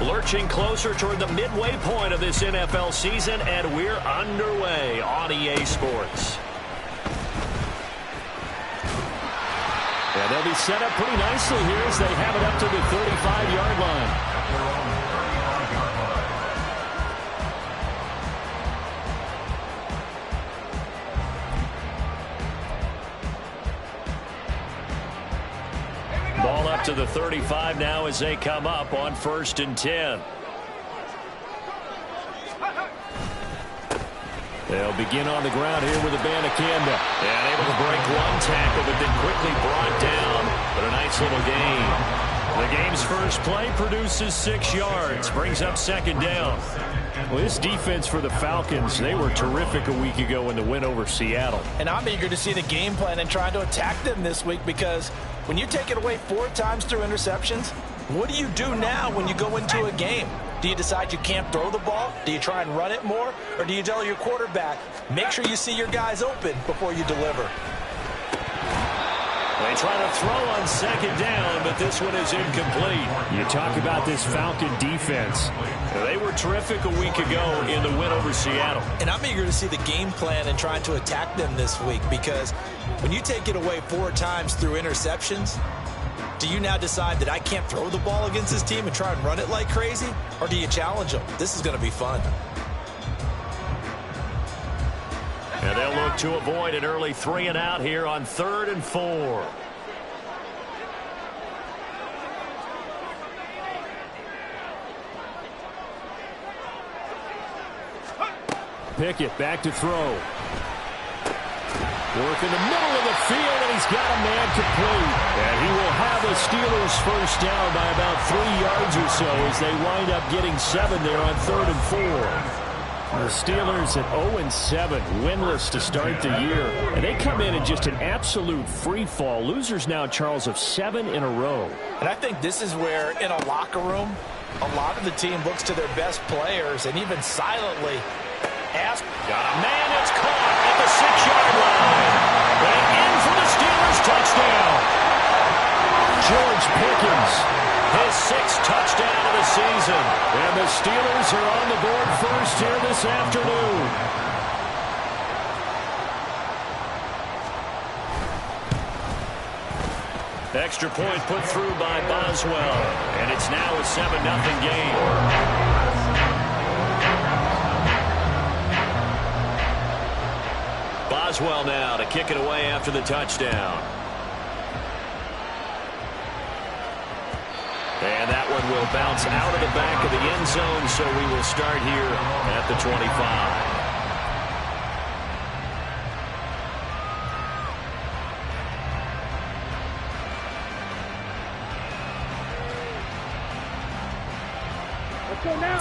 Lurching closer toward the midway point of this NFL season, and we're underway on EA Sports. And they'll be set up pretty nicely here as they have it up to the 35-yard line. Ball up to the 35 now as they come up on 1st and 10. They'll begin on the ground here with Abanikanda. And able to break one tackle, but then quickly brought down. But a nice little gain. The game's first play produces 6 yards. Brings up 2nd down. Well, this defense for the Falcons, they were terrific a week ago in the win over Seattle. And I'm eager to see the game plan and trying to attack them this week, because when you take it away 4 times through interceptions, what do you do now when you go into a game? Do you decide you can't throw the ball? Do you try and run it more? Or do you tell your quarterback, make sure you see your guys open before you deliver? They try to throw on 2nd down, but this one is incomplete. You talk about this Falcon defense. They were terrific a week ago in the win over Seattle. And I'm eager to see the game plan and trying to attack them this week, because when you take it away 4 times through interceptions, do you now decide that I can't throw the ball against this team and try and run it like crazy? Or do you challenge them? This is going to be fun. And they'll look to avoid an early 3 and out here on 3rd and 4. Pickett back to throw. Work in the middle of the field, and he's got a man complete. And he will have the Steelers first down by about 3 yards or so as they wind up getting 7 there on 3rd and 4. The Steelers at 0-7, winless to start the year. And they come in just an absolute free fall. Losers now, Charles, of 7 in a row. And I think this is where, in a locker room, a lot of the team looks to their best players and even silently asks. Got a man that's caught at the 6-yard line. And in for the Steelers touchdown. George Pickens. His 6th touchdown of the season. And the Steelers are on the board first here this afternoon. Extra point put through by Boswell. And it's now a 7-0 game. Boswell now to kick it away after the touchdown. And that one will bounce out of the back of the end zone, so we will start here at the 25.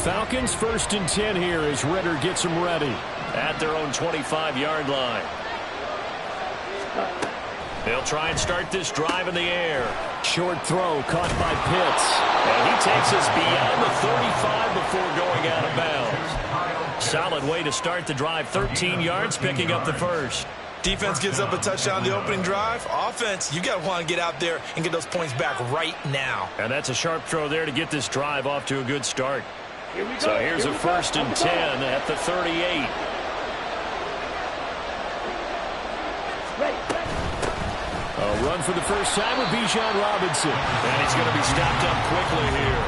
Falcons 1st and 10 here as Ritter gets them ready. At their own 25-yard line. They'll try and start this drive in the air. Short throw caught by Pitts. And he takes us beyond the 35 before going out of bounds. Solid way to start the drive. 13 yards, picking up the first. Defense gives up a touchdown the opening drive. Offense, you got to want to get out there and get those points back right now. And that's a sharp throw there to get this drive off to a good start. So here's a 1st and 10 at the 38. A run for the first time with Bijan Robinson. And he's going to be stopped up quickly here.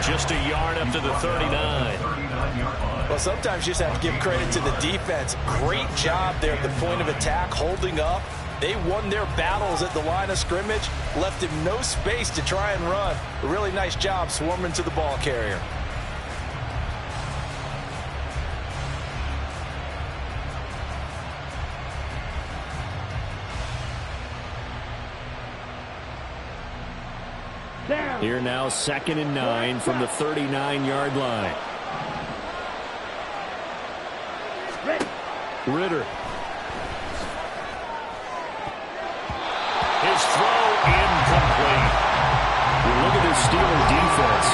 Just a yard up to the 39. Well, sometimes you just have to give credit to the defense. Great job there at the point of attack, holding up. They won their battles at the line of scrimmage, left him no space to try and run. A really nice job swarming to the ball carrier. Here now, 2nd and 9 from the 39-yard line. Ritter. His throw incomplete. Look at this Steeler defense.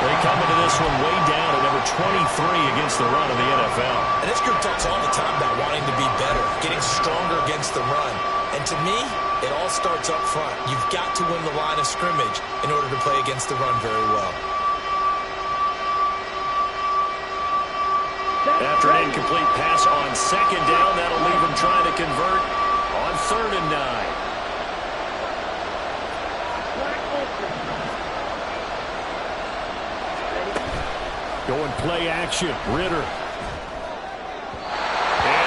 They come into this one way down at number 23 against the run of the NFL. And this group talks all the time about wanting to be better, getting stronger against the run. And to me, it all starts up front. You've got to win the line of scrimmage in order to play against the run very well. After an incomplete pass on second down, that'll leave him trying to convert on 3rd and 9. Going play action. Ritter. And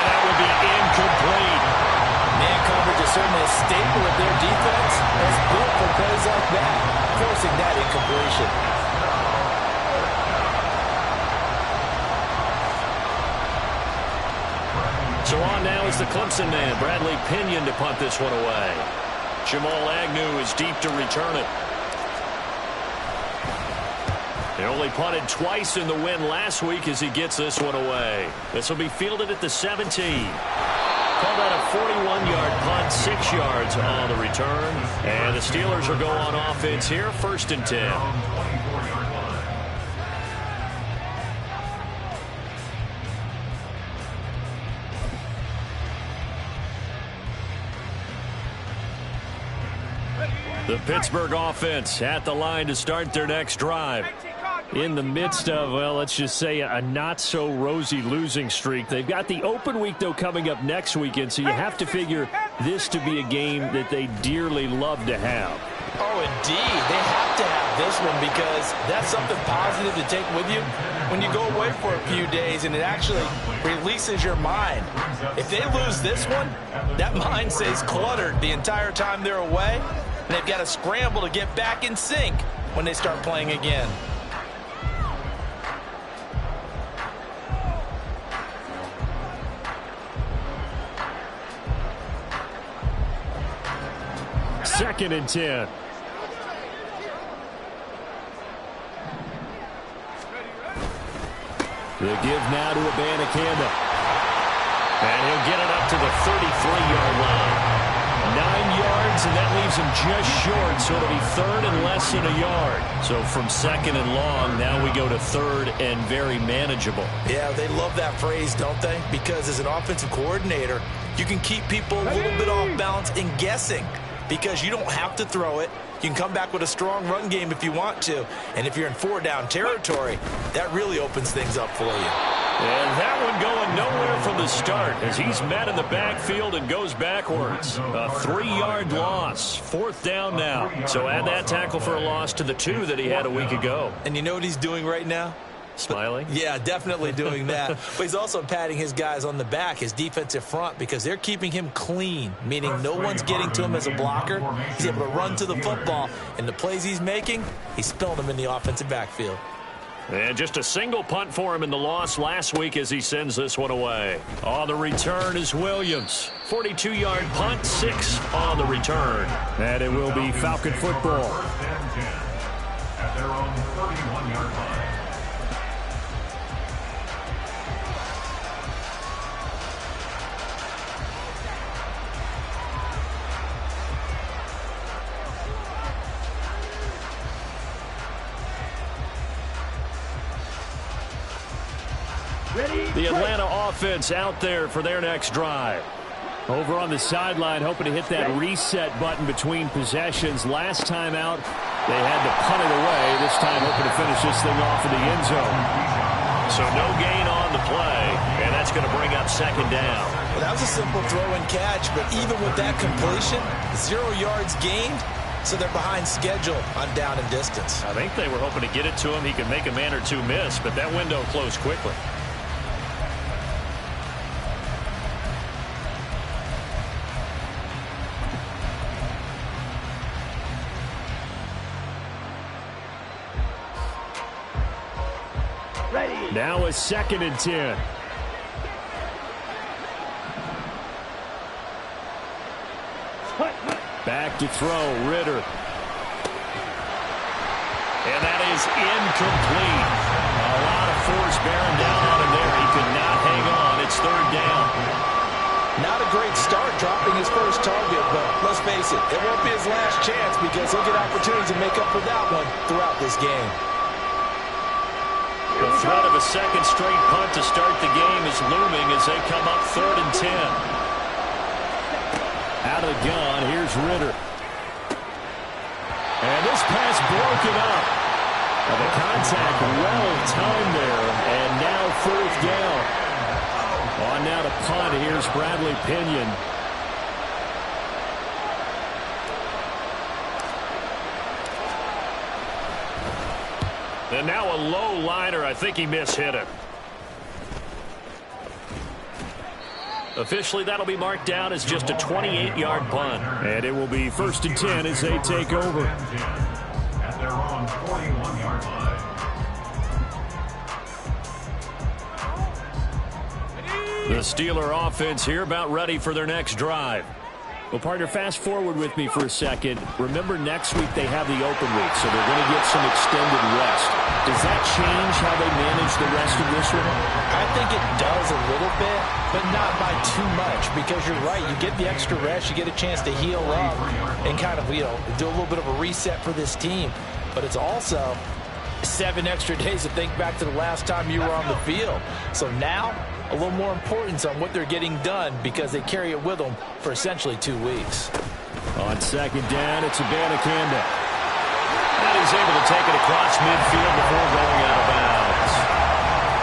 that will be incomplete. Man coverage is certainly a staple of their defense. It's built for plays like that, forcing that incompletion. So on now is the Clemson man, Bradley Pinion, to punt this one away. Jamal Agnew is deep to return it. He only punted twice in the win last week as he gets this one away. This will be fielded at the 17. Call that a 41-yard punt, 6 yards on the return. And the Steelers will go on offense here, 1st and 10. The Pittsburgh offense at the line to start their next drive. In the midst of, well, let's just say a not-so-rosy losing streak. They've got the open week, though, coming up next weekend, so you have to figure this to be a game that they dearly love to have. Oh, indeed. They have to have this one because that's something positive to take with you when you go away for a few days, and it actually releases your mind. If they lose this one, that mind stays cluttered the entire time they're away, and they've got to scramble to get back in sync when they start playing again. Second and 10. The give now to Abanikanda. And he'll get it up to the 33-yard line. 9 yards, and that leaves him just short, so it'll be 3rd and less than a yard. So from 2nd and long, now we go to 3rd and very manageable. Yeah, they love that phrase, don't they? Because as an offensive coordinator, you can keep people a little bit off balance and guessing because you don't have to throw it. You can come back with a strong run game if you want to. And if you're in 4-down territory, that really opens things up for you. And that one going nowhere from the start as he's met in the backfield and goes backwards. A 3-yard loss. 4th down now. So add that tackle for a loss to the 2 that he had a week ago. And you know what he's doing right now? Smiling? Yeah, definitely doing that. But he's also patting his guys on the back, his defensive front, because they're keeping him clean, meaning no one's getting to him as a blocker. He's able to run to the football, and the plays he's making, he's spilling them in the offensive backfield. And just a single punt for him in the loss last week as he sends this one away. On the return is Williams. 42-yard punt, 6 on the return. And it will be Falcon football. At their own 31-yard line. The Atlanta offense out there for their next drive. Over on the sideline, hoping to hit that reset button between possessions. Last time out, they had to punt it away. This time, hoping to finish this thing off in the end zone. So no gain on the play, and that's going to bring up 2nd down. Well, that was a simple throw and catch, but even with that completion, 0 yards gained, so they're behind schedule on down and distance. I think they were hoping to get it to him. He could make a man or two miss, but that window closed quickly. Now a 2nd and 10. Back to throw, Ritter. And that is incomplete. A lot of force bearing down on him there. He could not hang on. It's 3rd down. Not a great start dropping his first target, but let's face it, it won't be his last chance because he'll get opportunities to make up for that one throughout this game. The threat of a second straight punt to start the game is looming as they come up 3rd and 10. Out of the gun, here's Ritter. And this pass broken up. Well, the contact well timed there, and now fourth down. On now to punt, here's Bradley Pinion. And now a low liner. I think he mishit it. Officially, that'll be marked down as just a 28-yard punt. And it will be 1st and 10 as they take over. At their own 41-yard line. The Steeler offense here about ready for their next drive. Well, partner, fast forward with me for a second. Remember, next week they have the open week, so they're going to get some extended rest. Does that change how they manage the rest of this one? I think it does a little bit, but not by too much, because you're right. You get the extra rest, you get a chance to heal up and kind of, do a little bit of a reset for this team. But it's also 7 extra days to think back to the last time you were on the field. So now, a little more importance on what they're getting done because they carry it with them for essentially 2 weeks. On 2nd down, it's Abanikanda. And he's able to take it across midfield before going out of bounds.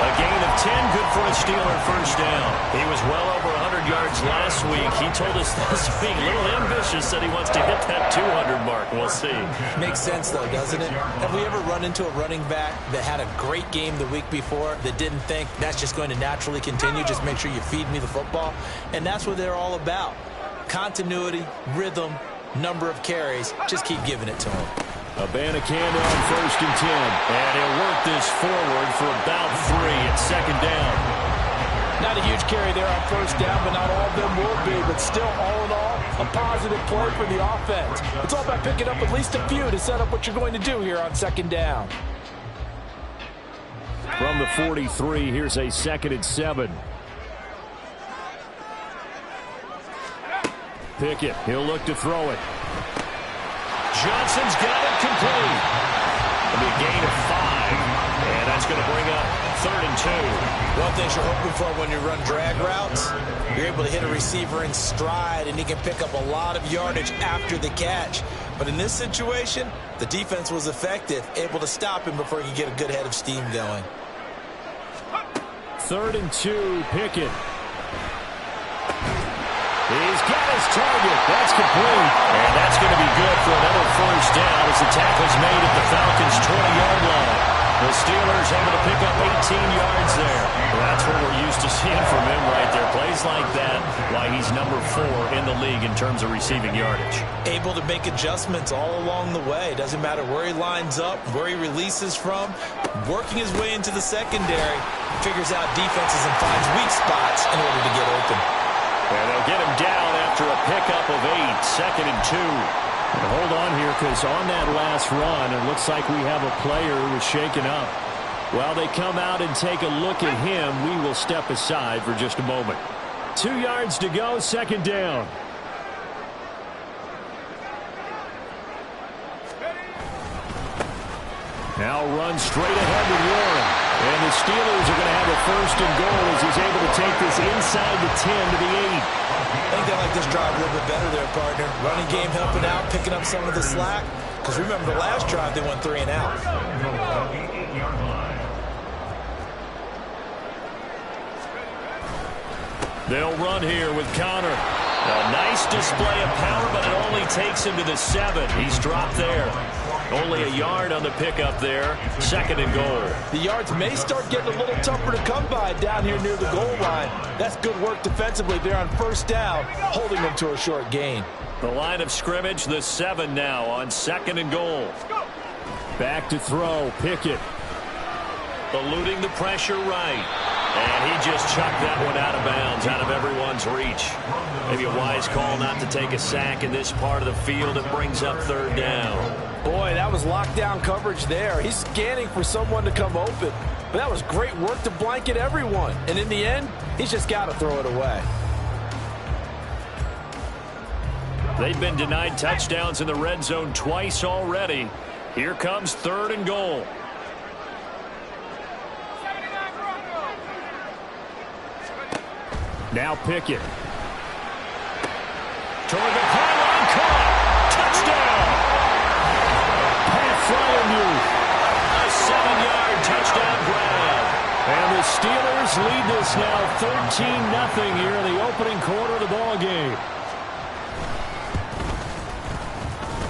A gain of 10, good for a Steeler first down. He was well over 100 yards last week. He told us this week, a little ambitious, said he wants to hit that 200 mark. We'll see. Makes sense, though, doesn't it? Have we ever run into a running back that had a great game the week before that didn't think that's just going to naturally continue? Just make sure you feed me the football. And that's what they're all about. Continuity, rhythm, number of carries. Just keep giving it to him. Abanikanda on 1st and 10. And he'll work this forward for about 3 at 2nd down. Not a huge carry there on 1st down, but not all of them will be. But still, all in all, a positive play for the offense. It's all about picking up at least a few to set up what you're going to do here on 2nd down. From the 43, here's a 2nd and 7. Pickett, he'll look to throw it. Johnson's got it complete. It'll be a gain of 5. And that's going to bring up 3rd and 2. One thing you're hoping for when you run drag routes, you're able to hit a receiver in stride, and he can pick up a lot of yardage after the catch. But in this situation, the defense was effective, able to stop him before he could get a good head of steam going. 3rd and 2, Pickett. He's got his target. That's complete. And that's going to be good for another first down as the tackle's made at the Falcons' 20-yard line. The Steelers able to pick up 18 yards there. That's what we're used to seeing from him right there. Plays like that, why he's number 4 in the league in terms of receiving yardage. Able to make adjustments all along the way. Doesn't matter where he lines up, where he releases from. Working his way into the secondary, figures out defenses and finds weak spots in order to get open. And they'll get him down after a pickup of 8, 2nd and 2. And hold on here, because on that last run, it looks like we have a player who was shaken up. While they come out and take a look at him, we will step aside for just a moment. 2 yards to go, 2nd down. Now run straight ahead with Warren. And the Steelers are going to have a 1st and goal as he's able to take this inside the 10 to the 8. I think they like this drive a little bit better there, partner. Running game helping out, picking up some of the slack. Because remember, the last drive they went 3 and out. They'll run here with Connor. A nice display of power, but it only takes him to the 7. He's dropped there. Only a yard on the pickup there. 2nd and goal. The yards may start getting a little tougher to come by down here near the goal line. That's good work defensively there on 1st down, holding them to a short gain. The line of scrimmage, the 7 now on 2nd and goal. Back to throw, Pickett. Eluding the pressure right. And he just chucked that one out of bounds, out of everyone's reach. Maybe a wise call not to take a sack in this part of the field. It brings up 3rd down. Boy, that was lockdown coverage there. He's scanning for someone to come open. But that was great work to blanket everyone. And in the end, he's just got to throw it away. They've been denied touchdowns in the red zone twice already. Here comes 3rd and goal. Now Pickett. Toward the pylon, caught. Touchdown. Pat Fryermuth. A Steelers lead this now 13-0 here in the opening quarter of the ball game.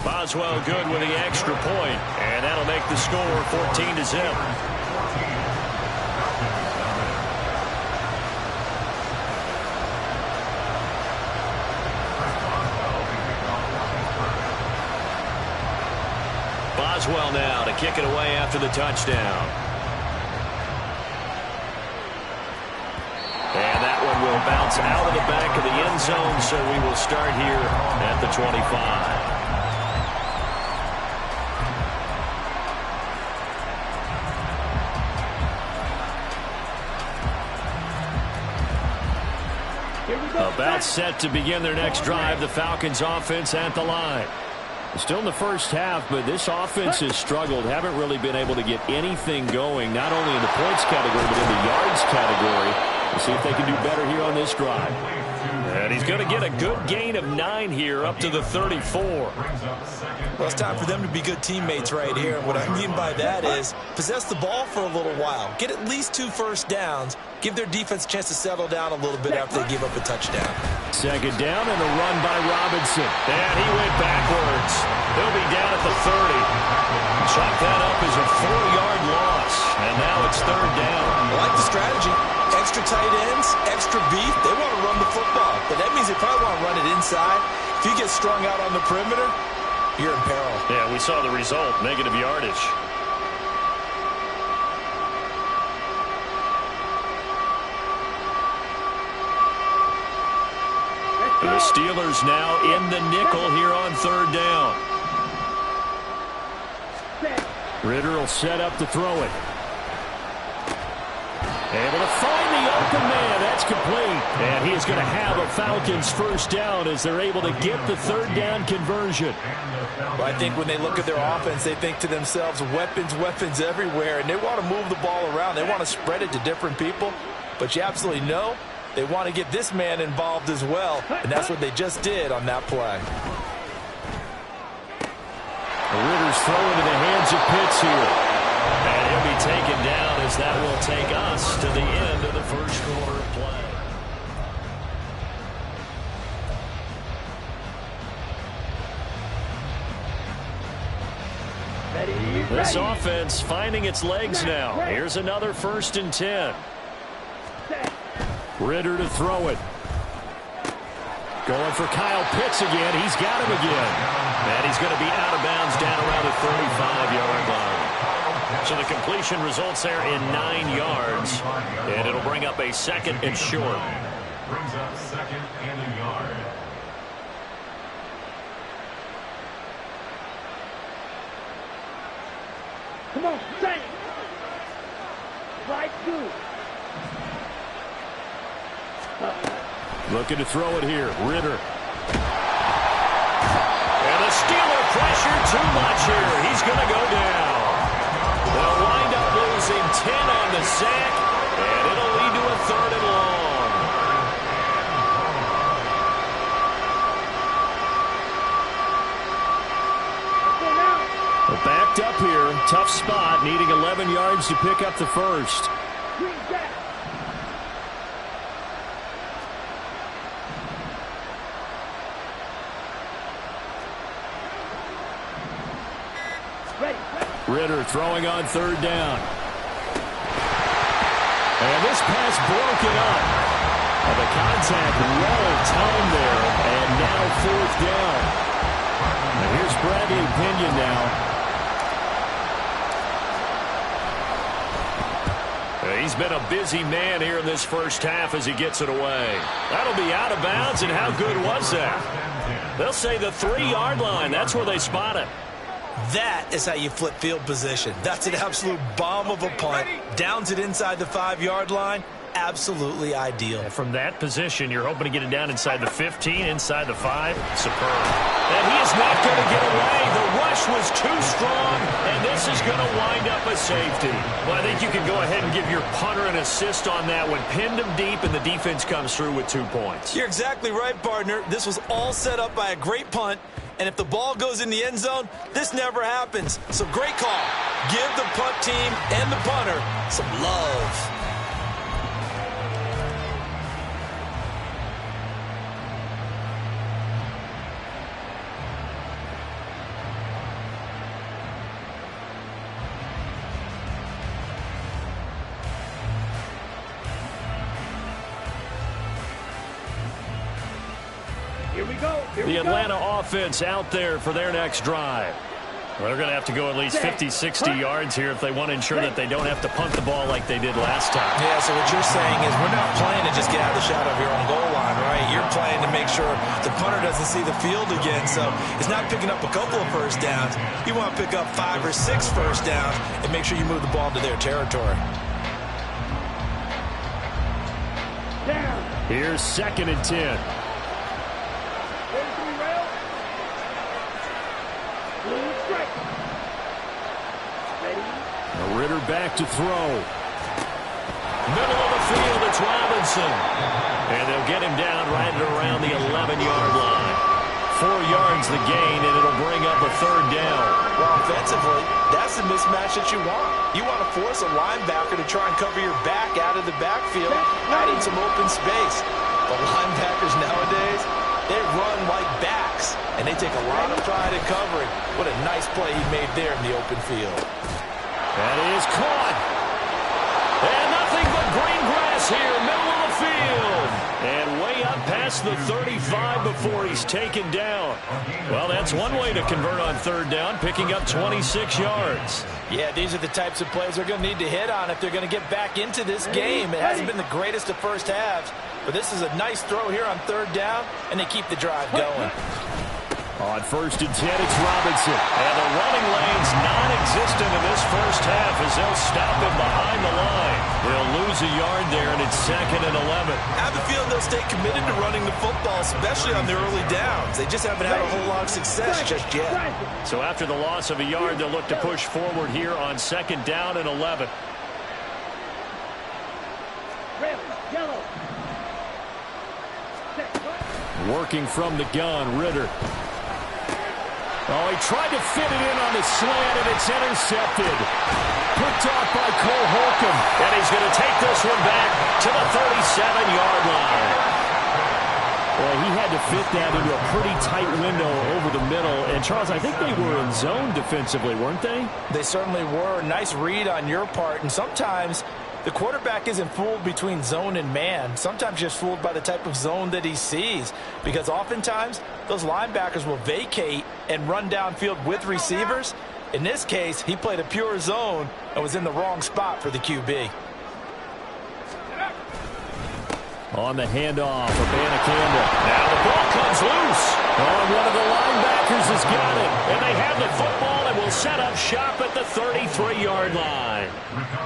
Boswell good with the extra point, and that'll make the score 14-0. Boswell now to kick it away after the touchdown. And that one will bounce out of the back of the end zone, so we will start here at the 25. About set to begin their next drive, the Falcons offense at the line. Still in the first half, but this offense has struggled. Haven't really been able to get anything going, not only in the points category, but in the yards category. We'll see if they can do better here on this drive. And he's going to get a good gain of 9 here up to the 34. Well, it's time for them to be good teammates right here. And what I mean by that is possess the ball for a little while. Get at least 2 first downs. Give their defense a chance to settle down a little bit after they give up a touchdown. Second down and a run by Robinson. And he went backwards. He'll be down at the 30. Chalk that up as a 4-yard loss. And now it's third down. I like the strategy. Extra tight ends, extra beef. They want to run the football. But that means they probably want to run it inside. If you get strung out on the perimeter, you're in peril. Yeah, we saw the result. Negative yardage. The Steelers now in the nickel here on third down. Ritter will set up to throw it. Able to find the open man. That's complete. And he is going to have a Falcons first down as they're able to get the third down conversion. Well, I think when they look at their offense, they think to themselves, weapons, weapons everywhere. And they want to move the ball around. They want to spread it to different people. But you absolutely know they want to get this man involved as well. And that's what they just did on that play. The Ritter's throw into the hands of Pitts here. And he'll be taken down as that will take us to the end of the first quarter of play. This offense finding its legs now. Here's another 1st and 10. Ritter to throw it. Going for Kyle Pitts again. He's got him again. And he's going to be out of bounds down around the 35-yard line. So the completion results there in 9 yards. And it'll bring up a 2nd and short. Brings up 2nd and a yard. Come on, say it. Right through. Looking to throw it here. Ritter. And the Steeler pressure too much here. He's going to go down. They'll wind up losing 10 on the sack, and it'll lead to a 3rd and long. They're backed up here. Tough spot, needing 11 yards to pick up the first. Ritter throwing on 3rd down. And this pass broken up. And the contact well timed there. And now 4th down. And here's Bradley Pinion now. He's been a busy man here in this first half as he gets it away. That'll be out of bounds, and how good was that? They'll say the 3-yard line. That's where they spot it. That is how you flip field position. That's an absolute bomb of a punt. Downs it inside the 5-yard line. Absolutely ideal. And from that position, you're hoping to get it down inside the 15, inside the 5. Superb. And he is not going to get away. The rush was too strong, and this is going to wind up a safety. Well, I think you can go ahead and give your punter an assist on that one. Pinned him deep, and the defense comes through with 2 points. You're exactly right, partner. This was all set up by a great punt. And if the ball goes in the end zone, this never happens. So great call. Give the punt team and the punter some love. The Atlanta offense out there for their next drive. Well, they're going to have to go at least 50, 60 yards here if they want to ensure that they don't have to punt the ball like they did last time. Yeah, so what you're saying is we're not playing to just get out of the shadow of your own goal line, right? You're playing to make sure the punter doesn't see the field again. So it's not picking up a couple of first downs. You want to pick up 5 or 6 first downs and make sure you move the ball to their territory. Here's 2nd and 10. Ritter back to throw. Middle of the field, it's Robinson. And they'll get him down right around the 11-yard line. 4 yards the gain, and it'll bring up a 3rd down. Well, offensively, that's the mismatch that you want. You want to force a linebacker to try and cover your back out of the backfield, adding some open space. But linebackers nowadays, they run like backs, and they take a lot of pride in covering. What a nice play he made there in the open field. That is caught. And nothing but green grass here, middle of the field. And way up past the 35 before he's taken down. Well, that's one way to convert on 3rd down, picking up 26 yards. Yeah, these are the types of plays they're going to need to hit on if they're going to get back into this game. It hasn't been the greatest of first halves, but this is a nice throw here on 3rd down, and they keep the drive going. On 1st and 10, it's Robinson. And the running lane's non-existent in this first half as they'll stop him behind the line. They'll lose a yard there, and it's 2nd and 11. I have a feeling they'll stay committed to running the football, especially on their early downs. They just haven't had a whole lot of success just yet. So after the loss of a yard, they'll look to push forward here on 2nd down and 11. Working from the gun, Ritter. Oh, he tried to fit it in on the slant, and it's intercepted. Picked off by Cole Holcomb. And he's going to take this one back to the 37-yard line. Well, he had to fit that into a pretty tight window over the middle. And, Charles, I think they were in zone defensively, weren't they? They certainly were. Nice read on your part. And sometimes the quarterback isn't fooled between zone and man. Sometimes just fooled by the type of zone that he sees. Because oftentimes, those linebackers will vacate and run downfield with receivers. In this case, he played a pure zone and was in the wrong spot for the QB. On the handoff for Banacanda. Now the ball comes loose. Oh, one of the linebackers has got it. And they have the football and will set up shop at the 33-yard line.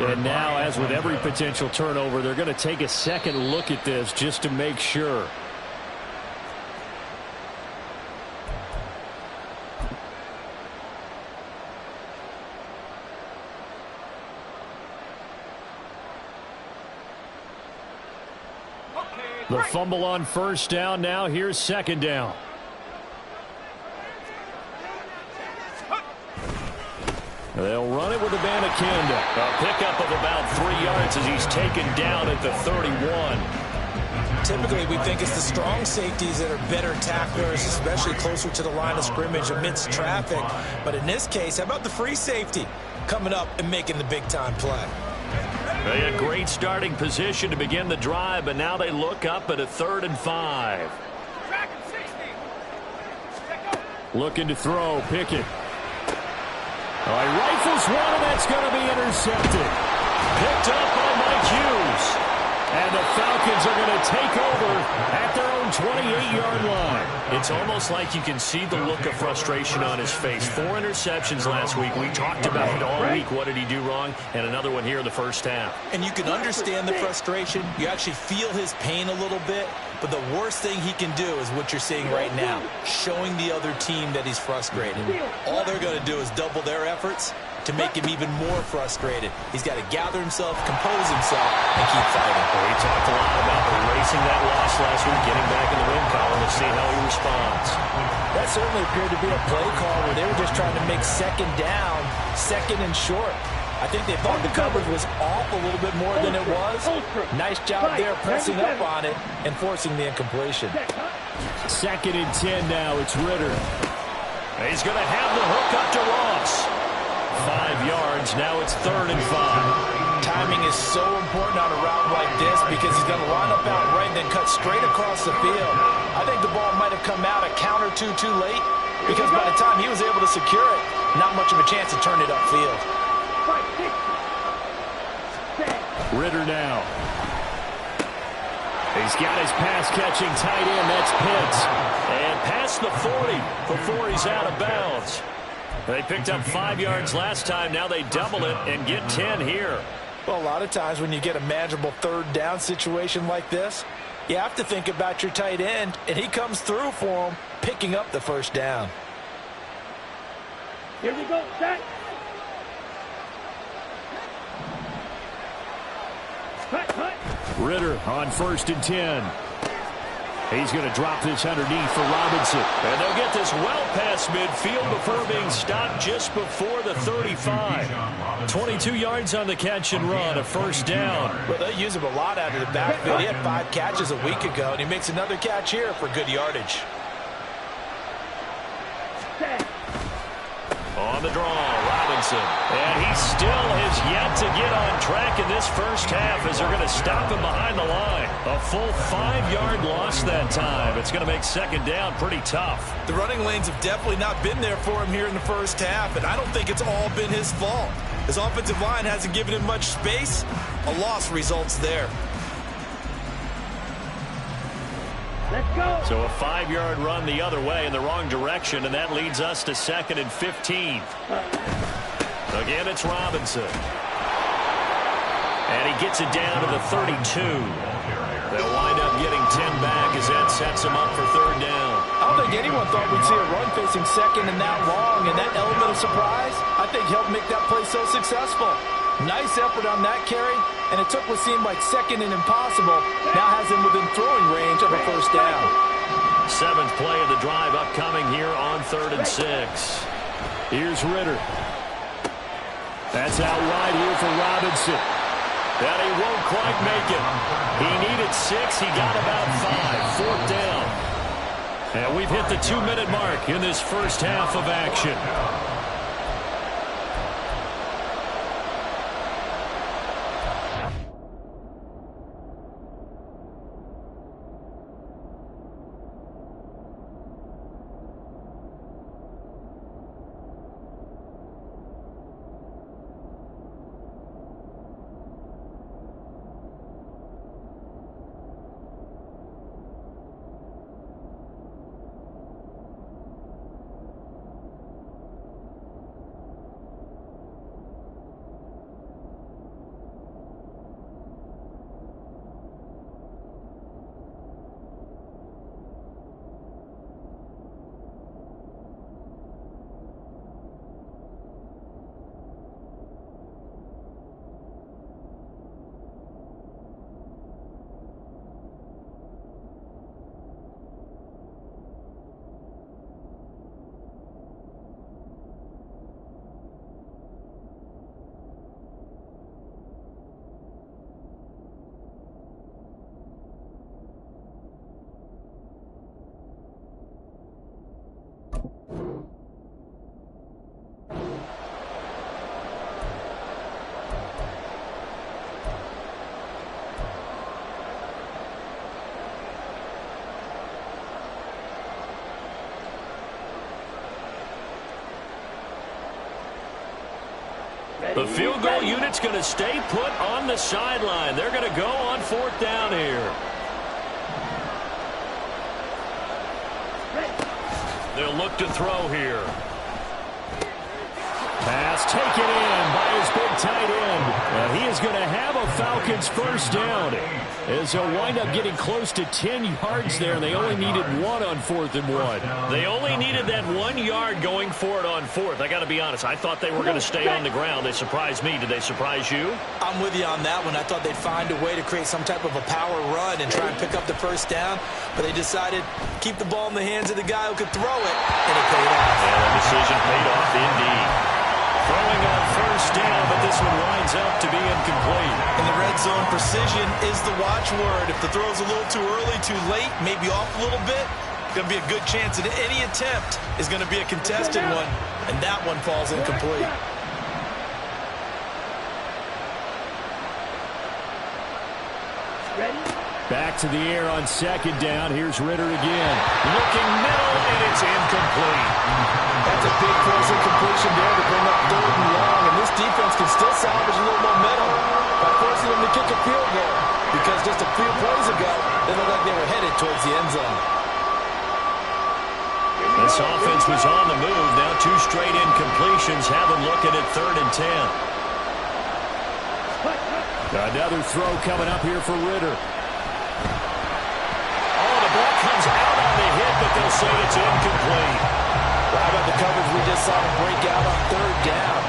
And now, as with every potential turnover, they're going to take a second look at this just to make sure. The fumble on 1st down. Now here's 2nd down. They'll run it with the Banacanda. A pickup of about 3 yards as he's taken down at the 31. Typically, we think it's the strong safeties that are better tacklers, especially closer to the line of scrimmage amidst traffic. But in this case, how about the free safety coming up and making the big-time play? They had a great starting position to begin the drive, but now they look up at a 3rd and 5. Looking to throw, Pickett. Oh, he rifles one, and that's going to be intercepted. Picked up by Mike Hughes. And the Falcons are going to take over at their own 28-yard line. It's almost like you can see the look of frustration on his face. 4 interceptions last week. We talked about it all week. What did he do wrong? And another one here in the first half. And you can understand the frustration. You actually feel his pain a little bit. But the worst thing he can do is what you're seeing right now, showing the other team that he's frustrated. All they're going to do is double their efforts to make him even more frustrated. He's got to gather himself, compose himself, and keep fighting. Well, we talked a lot about erasing that loss last week, getting back in the win column to see how he responds. That certainly appeared to be a play call where they were just trying to make 2nd down, 2nd and short. I think they thought the coverage was off a little bit more than it was. Nice job there pressing up on it and forcing the incompletion. 2nd and 10 now. It's Ritter. He's going to have the hook up to Ross. 5 yards. Now it's 3rd and 5. timing is so important on a route like this because he's going to line up out right and then cut straight across the field. I think the ball might have come out a count or two too late because by the time he was able to secure it, not much of a chance to turn it upfield. Ritter now. He's got his pass-catching tight end. That's Pitts. And past the 40 before he's out of bounds. They picked up 5 yards last time. Now they double it and get 10 here. Well, a lot of times when you get a manageable third down situation like this, you have to think about your tight end, and he comes through for him, picking up the first down. Here we go, set. Cut. Ritter on 1st and 10. He's going to drop this underneath for Robinson. And they'll get this well past midfield before being stopped just before the 35. 22 yards on the catch and run, a first down. Well, they use him a lot out of the backfield. He had 5 catches a week ago, and he makes another catch here for good yardage. On the draw, Robinson. And he still has yet to get on track in this first half as they're going to stop him behind the line. A full 5-yard loss that time. It's going to make second down pretty tough. The running lanes have definitely not been there for him here in the first half, and I don't think it's all been his fault. His offensive line hasn't given him much space. A loss results there. Let's go. So a 5-yard run the other way in the wrong direction, and that leads us to 2nd and 15. Again, it's Robinson. And he gets it down to the 32. They'll wind up getting 10 back as that sets him up for 3rd down. I don't think anyone thought we'd see a run facing second and that long, and that element of surprise, I think, helped make that play so successful. Nice effort on that carry, and it took what seemed like second and impossible. Now has him within throwing range of a first down. 7th play of the drive upcoming here on 3rd and 6. Here's Ritter. That's out wide here for Robinson. And he won't quite make it. He needed 6. He got about 5. 4th down. And we've hit the 2-minute mark in this first half of action. The field goal unit's going to stay put on the sideline. They're going to go on 4th down here. They'll look to throw here. Pass taken in by his big tight end. And he is going to have a Falcons first down. As they'll wind up getting close to 10 yards there. They only needed 1 on 4th and 1. They only needed that 1 yard going for it on 4th. I got to be honest. I thought they were going to stay on the ground. They surprised me. Did they surprise you? I'm with you on that one. I thought they'd find a way to create some type of a power run and try and pick up the first down. But they decided to keep the ball in the hands of the guy who could throw it, and it paid off. And the decision paid off indeed. Throwing on first down, but this one winds up to be incomplete. In the red zone, precision is the watchword. If the throw's a little too early, too late, maybe off a little bit, going to be a good chance that any attempt is going to be a contested one, and that one falls incomplete. Back to the air on second down. Here's Ritter again. Looking middle, and it's incomplete. That's a big close incompletion there to bring up 3rd and long, and this defense can still salvage a little momentum by forcing them to kick a field goal, because just a few plays ago, they looked like they were headed towards the end zone. This offense was on the move. Now 2 straight incompletions have them looking at 3rd and 10. Another throw coming up here for Ritter. Oh, the ball comes out on the hit, but they'll say it's incomplete. Well, how about the coverage we just saw them break out on 3rd down?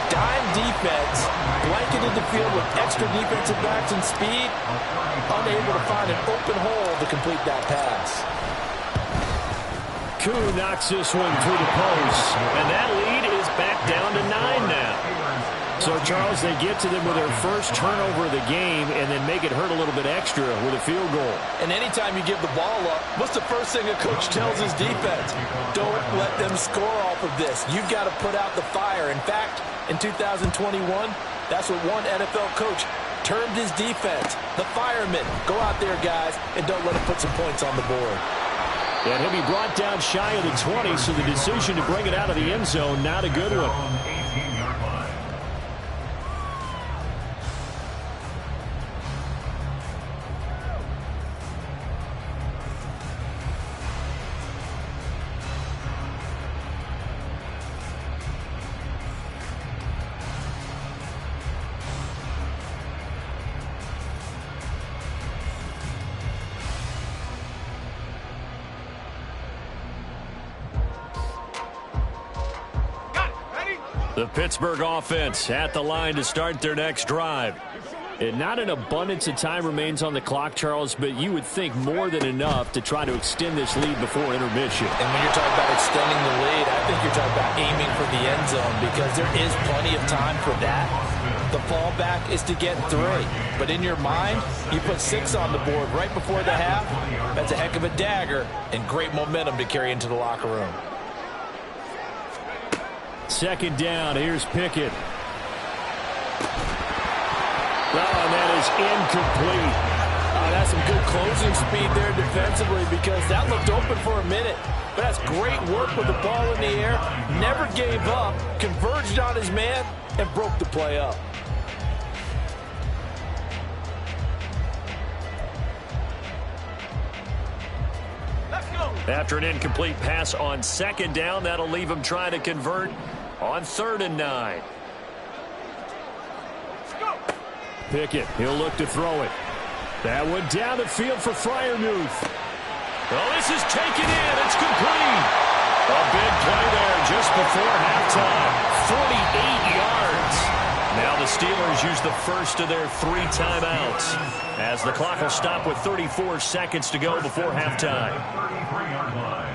Dime defense, blanketed the field with extra defensive backs and speed, unable to find an open hole to complete that pass. Koo knocks this one through the post. And that lead is back down to 9 now. So, Charles, they get to them with their first turnover of the game and then make it hurt a little bit extra with a field goal. And anytime you give the ball up, what's the first thing a coach tells his defense? Don't let them score off of this. You've got to put out the fire. In fact, in 2021, that's what one NFL coach termed his defense, the firemen. Go out there, guys, and don't let them put some points on the board. And he'll be brought down shy of the 20, so the decision to bring it out of the end zone, not a good one. The Pittsburgh offense at the line to start their next drive. And not an abundance of time remains on the clock, Charles, but you would think more than enough to try to extend this lead before intermission. And when you're talking about extending the lead, I think you're talking about aiming for the end zone, because there is plenty of time for that. The fallback is to get 3. But in your mind, you put 6 on the board right before the half. That's a heck of a dagger and great momentum to carry into the locker room. Second down, here's Pickett. Oh, and that is incomplete. That's some good closing speed there defensively, because that looked open for a minute. But that's great work with the ball in the air. Never gave up, converged on his man, and broke the play up. After an incomplete pass on second down, that'll leave him trying to convert on 3rd and 9. Pickett, he'll look to throw it. That one down the field for Freiermuth. Oh, this is taken in. It's complete. A big play there just before halftime. 48 yards. Now the Steelers use the first of their 3 timeouts, as the clock will stop with 34 seconds to go before halftime. 33-yard line.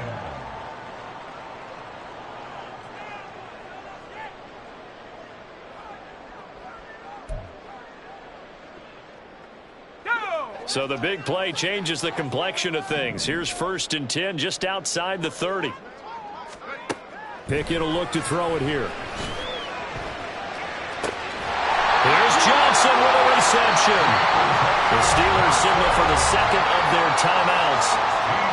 So the big play changes the complexion of things. Here's 1st and 10 just outside the 30. Pickett will look to throw it here. Here's Johnson with a reception. The Steelers signal for the second of their timeouts.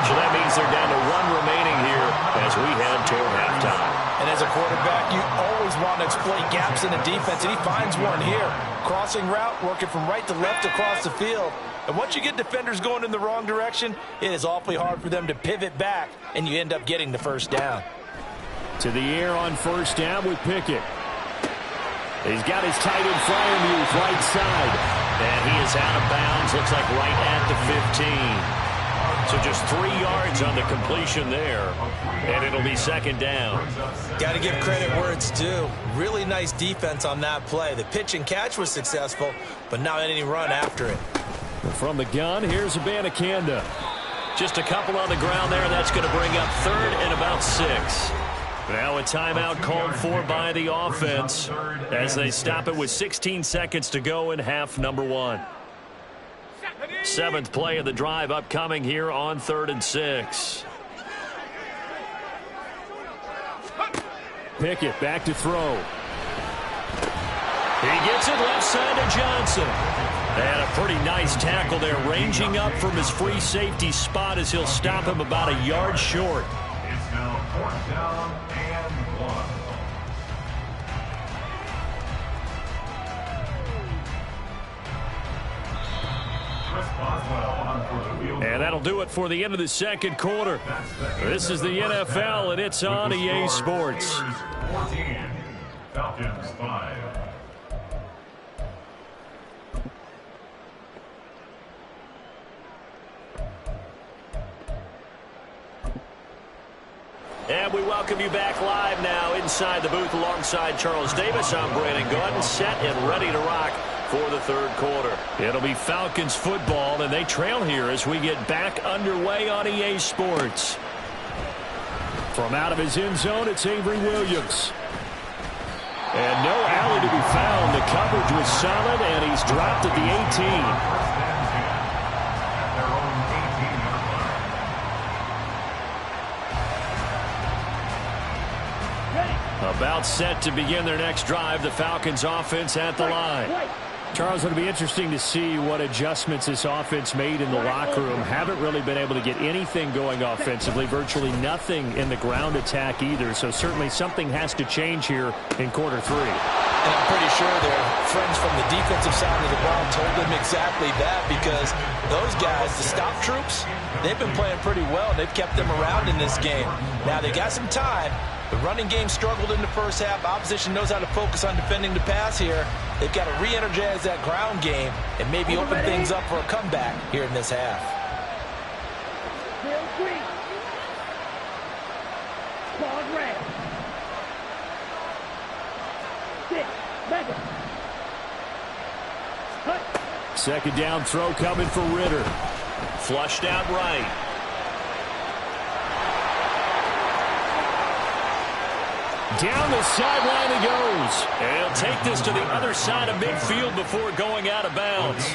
So that means they're down to 1 remaining here as we head toward halftime. And as a quarterback, you always want to exploit gaps in the defense, and he finds one here. Crossing route, working from right to left across the field. And once you get defenders going in the wrong direction, it is awfully hard for them to pivot back, and you end up getting the first down. To the air on 1st down with Pickett. He's got his tight end Freiermuth right side. And he is out of bounds, looks like right at the 15. So just 3 yards on the completion there. And it'll be 2nd down. Got to give credit where it's due. Really nice defense on that play. The pitch and catch was successful, but not any run after it. From the gun, here's Abanikanda. Just a couple on the ground there. That's going to bring up 3rd and about 6. Now a timeout called for by the offense as they stop it with 16 seconds to go in half number 1. 7th play of the drive upcoming here on 3rd and 6. Pickett back to throw. He gets it left side to Johnson. And a pretty nice tackle there, ranging up from his free safety spot as he'll stop him about a yard short. It's now 4th down and 1. And that'll do it for the end of the second quarter. This is the NFL, and it's on EA Sports. 14, Falcons 5. And we welcome you back live now inside the booth alongside Charles Davis. I'm Brandon Gunn, set and ready to rock for the third quarter. It'll be Falcons football, and they trail here as we get back underway on EA Sports. From out of his end zone, it's Avery Williams. And no alley to be found. The coverage was solid, and he's dropped at the 18. About set to begin their next drive. The Falcons offense at the line. Charles, it'll be interesting to see what adjustments this offense made in the locker room. Haven't really been able to get anything going offensively. Virtually nothing in the ground attack either. So certainly something has to change here in quarter 3. And I'm pretty sure their friends from the defensive side of the ball told them exactly that, because those guys, the stop troops, they've been playing pretty well. They've kept them around in this game. Now they got some time. The running game struggled in the first half. Opposition knows how to focus on defending the pass here. They've got to re-energize that ground game and maybe open things up for a comeback here in this half. Second down throw coming for Ritter. Flushed out right. Down the sideline he goes. And he'll take this to the other side of midfield before going out of bounds.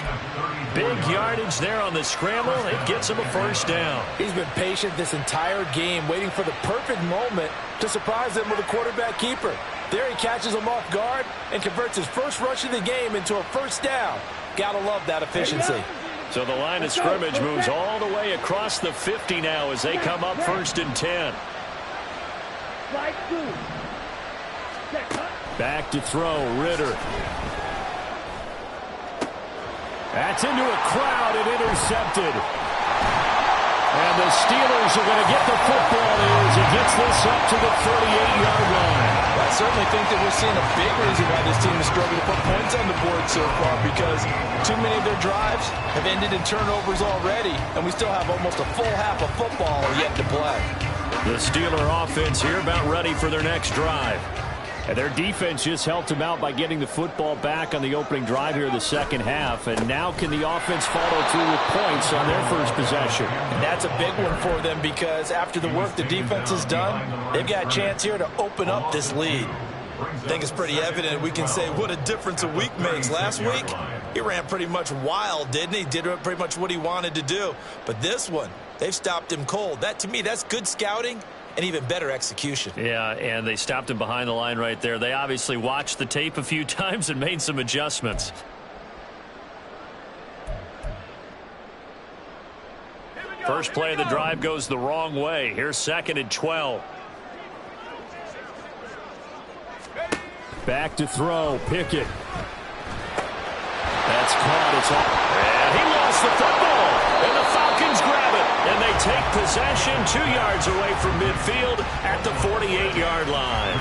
Big yardage there on the scramble. It gets him a first down. He's been patient this entire game, waiting for the perfect moment to surprise them with a quarterback keeper. There he catches him off guard and converts his first rush of the game into a first down. Gotta love that efficiency. So the line of scrimmage moves all the way across the 50 now as they come up 1st and 10. Back to throw, Ritter. That's into a crowd and intercepted. And the Steelers are going to get the football as he gets this up to the 38-yard line. I certainly think that we're seeing a big reason why this team is struggling to put points on the board so far, because too many of their drives have ended in turnovers already, and we still have almost a full half of football yet to play. The Steeler offense here about ready for their next drive. And their defense just helped them out by getting the football back on the opening drive here in the second half. And now can the offense follow through with points on their first possession? And that's a big one for them, because after the work the defense has done, they've got a chance here to open up this lead. I think it's pretty evident. We can say what a difference a week makes. Last week, he ran pretty much wild, didn't he? Did pretty much what he wanted to do. But this one, they've stopped him cold. That, to me, that's good scouting and even better execution. Yeah, and they stopped him behind the line right there. They obviously watched the tape a few times and made some adjustments. First play of the drive goes the wrong way. Here's 2nd and 12. Back to throw, Pickett. That's caught. It's off. And he lost the football. And the Falcons grab it. And they take possession 2 yards away from midfield at the 48-yard line.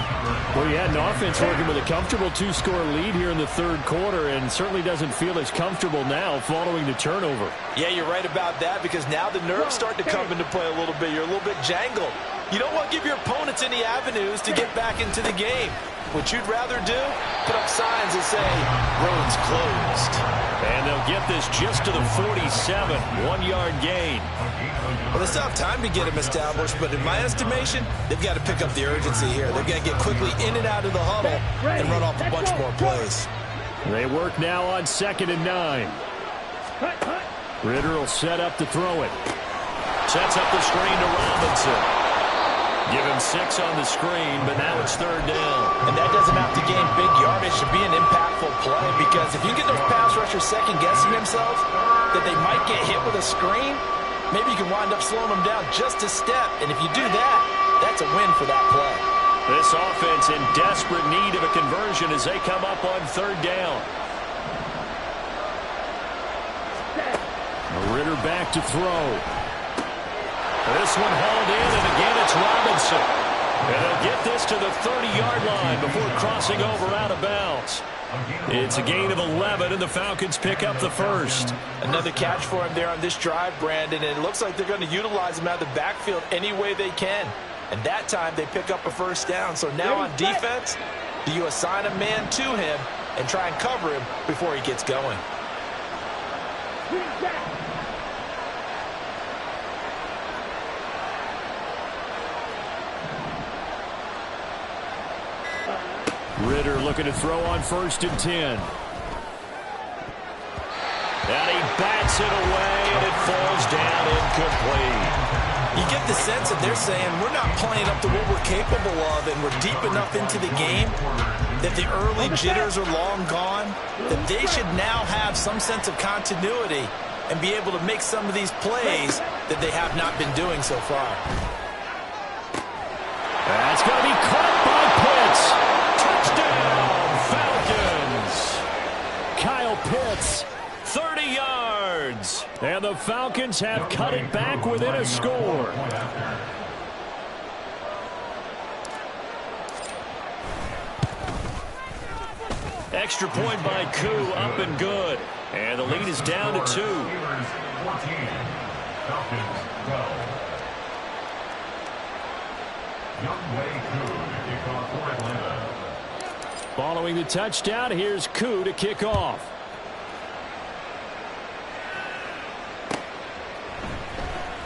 Well, you had an offense working with a comfortable 2-score lead here in the third quarter, and certainly doesn't feel as comfortable now following the turnover. Yeah, you're right about that, because now the nerves start to come into play a little bit. You're a little bit jangled. You don't want to give your opponents any avenues to get back into the game. What you'd rather do, put up signs that say, roads closed. And they'll get this just to the 47, 1-yard gain. Well, they still have time to get them established, but in my estimation, they've got to pick up the urgency here. They've got to get quickly in and out of the huddle and run off a bunch more plays. They work now on 2nd and 9. Ritter will set up to throw it. Sets up the screen to Robinson. Give him 6 on the screen, but now it's 3rd down. And that doesn't have to gain big yardage to be an impactful play, because if you get those pass rushers second-guessing themselves that they might get hit with a screen, maybe you can wind up slowing them down just a step. And if you do that, that's a win for that play. This offense in desperate need of a conversion as they come up on 3rd down. Ritter back to throw. This one hauled in, and again it's Robinson. And they'll get this to the 30-yard line before crossing over out of bounds. It's a gain of 11, and the Falcons pick up the first. Another catch for him there on this drive, Brandon, and it looks like they're going to utilize him out of the backfield any way they can. And that time they pick up a first down. So now on defense, do you assign a man to him and try and cover him before he gets going? Ritter looking to throw on 1st and 10. And he bats it away, and it falls down incomplete. You get the sense that they're saying we're not playing up to what we're capable of, and we're deep enough into the game that the early jitters are long gone, that they should now have some sense of continuity and be able to make some of these plays that they have not been doing so far. That's going to be caught by Pitts. Touchdown, Falcons. Kyle Pitts. 30 yards. And the Falcons have cut it back within a score. Extra point by Koo, up and good. And the lead is down to 2. Following the touchdown, here's Koo to kick off.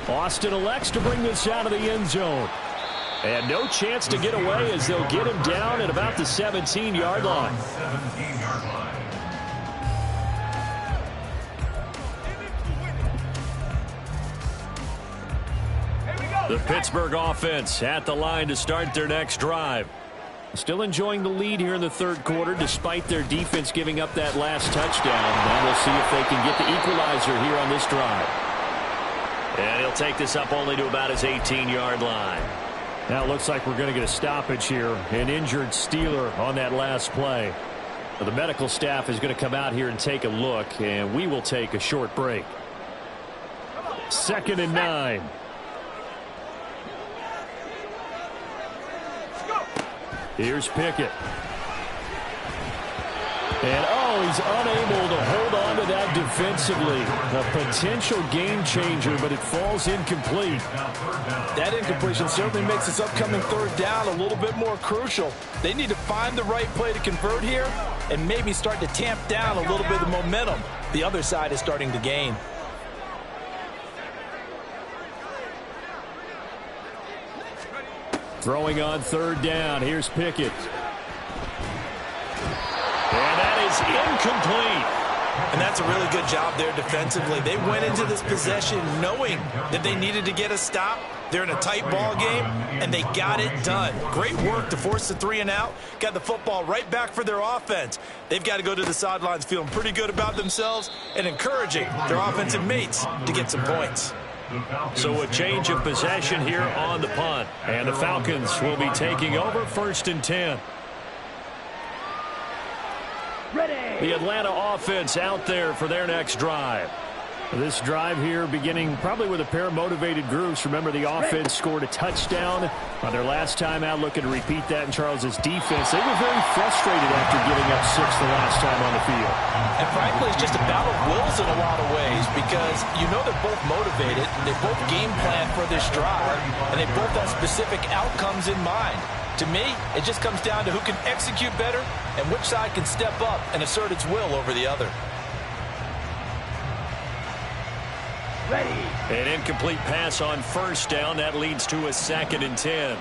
Austin elects to bring this out of the end zone. And no chance to get away as they'll get him down at about the 17-yard line. The Pittsburgh offense at the line to start their next drive. Still enjoying the lead here in the 3rd quarter despite their defense giving up that last touchdown. Now we'll see if they can get the equalizer here on this drive. And he'll take this up only to about his 18-yard line. Now it looks like we're going to get a stoppage here. An injured Steeler on that last play. The medical staff is going to come out here and take a look, and we will take a short break. 2nd and 9. Here's Pickett. And, he's unable to hold on to that defensively. A potential game changer, but it falls incomplete. That incompletion certainly makes this upcoming 3rd down a little bit more crucial. They need to find the right play to convert here and maybe start to tamp down a little bit of momentum the other side is starting to gain. Throwing on 3rd down. Here's Pickett. And that is incomplete. And that's a really good job there defensively. They went into this possession knowing that they needed to get a stop. They're in a tight ball game, and they got it done. Great work to force the 3 and out. Got the football right back for their offense. They've got to go to the sidelines feeling pretty good about themselves and encouraging their offensive mates to get some points. So a change of possession here on the punt. And the Falcons will be taking over 1st and 10. The Atlanta offense out there for their next drive. This drive here beginning probably with a pair of motivated groups. Remember, the offense scored a touchdown on their last time out. Looking to repeat that in Charles's defense. They were very frustrated after giving up 6 the last time on the field. And frankly, it's just a battle of wills in a lot of ways, because you know they're both motivated. They both game plan for this drive, and they both have specific outcomes in mind. To me, it just comes down to who can execute better and which side can step up and assert its will over the other. An incomplete pass on 1st down. That leads to a 2nd and 10.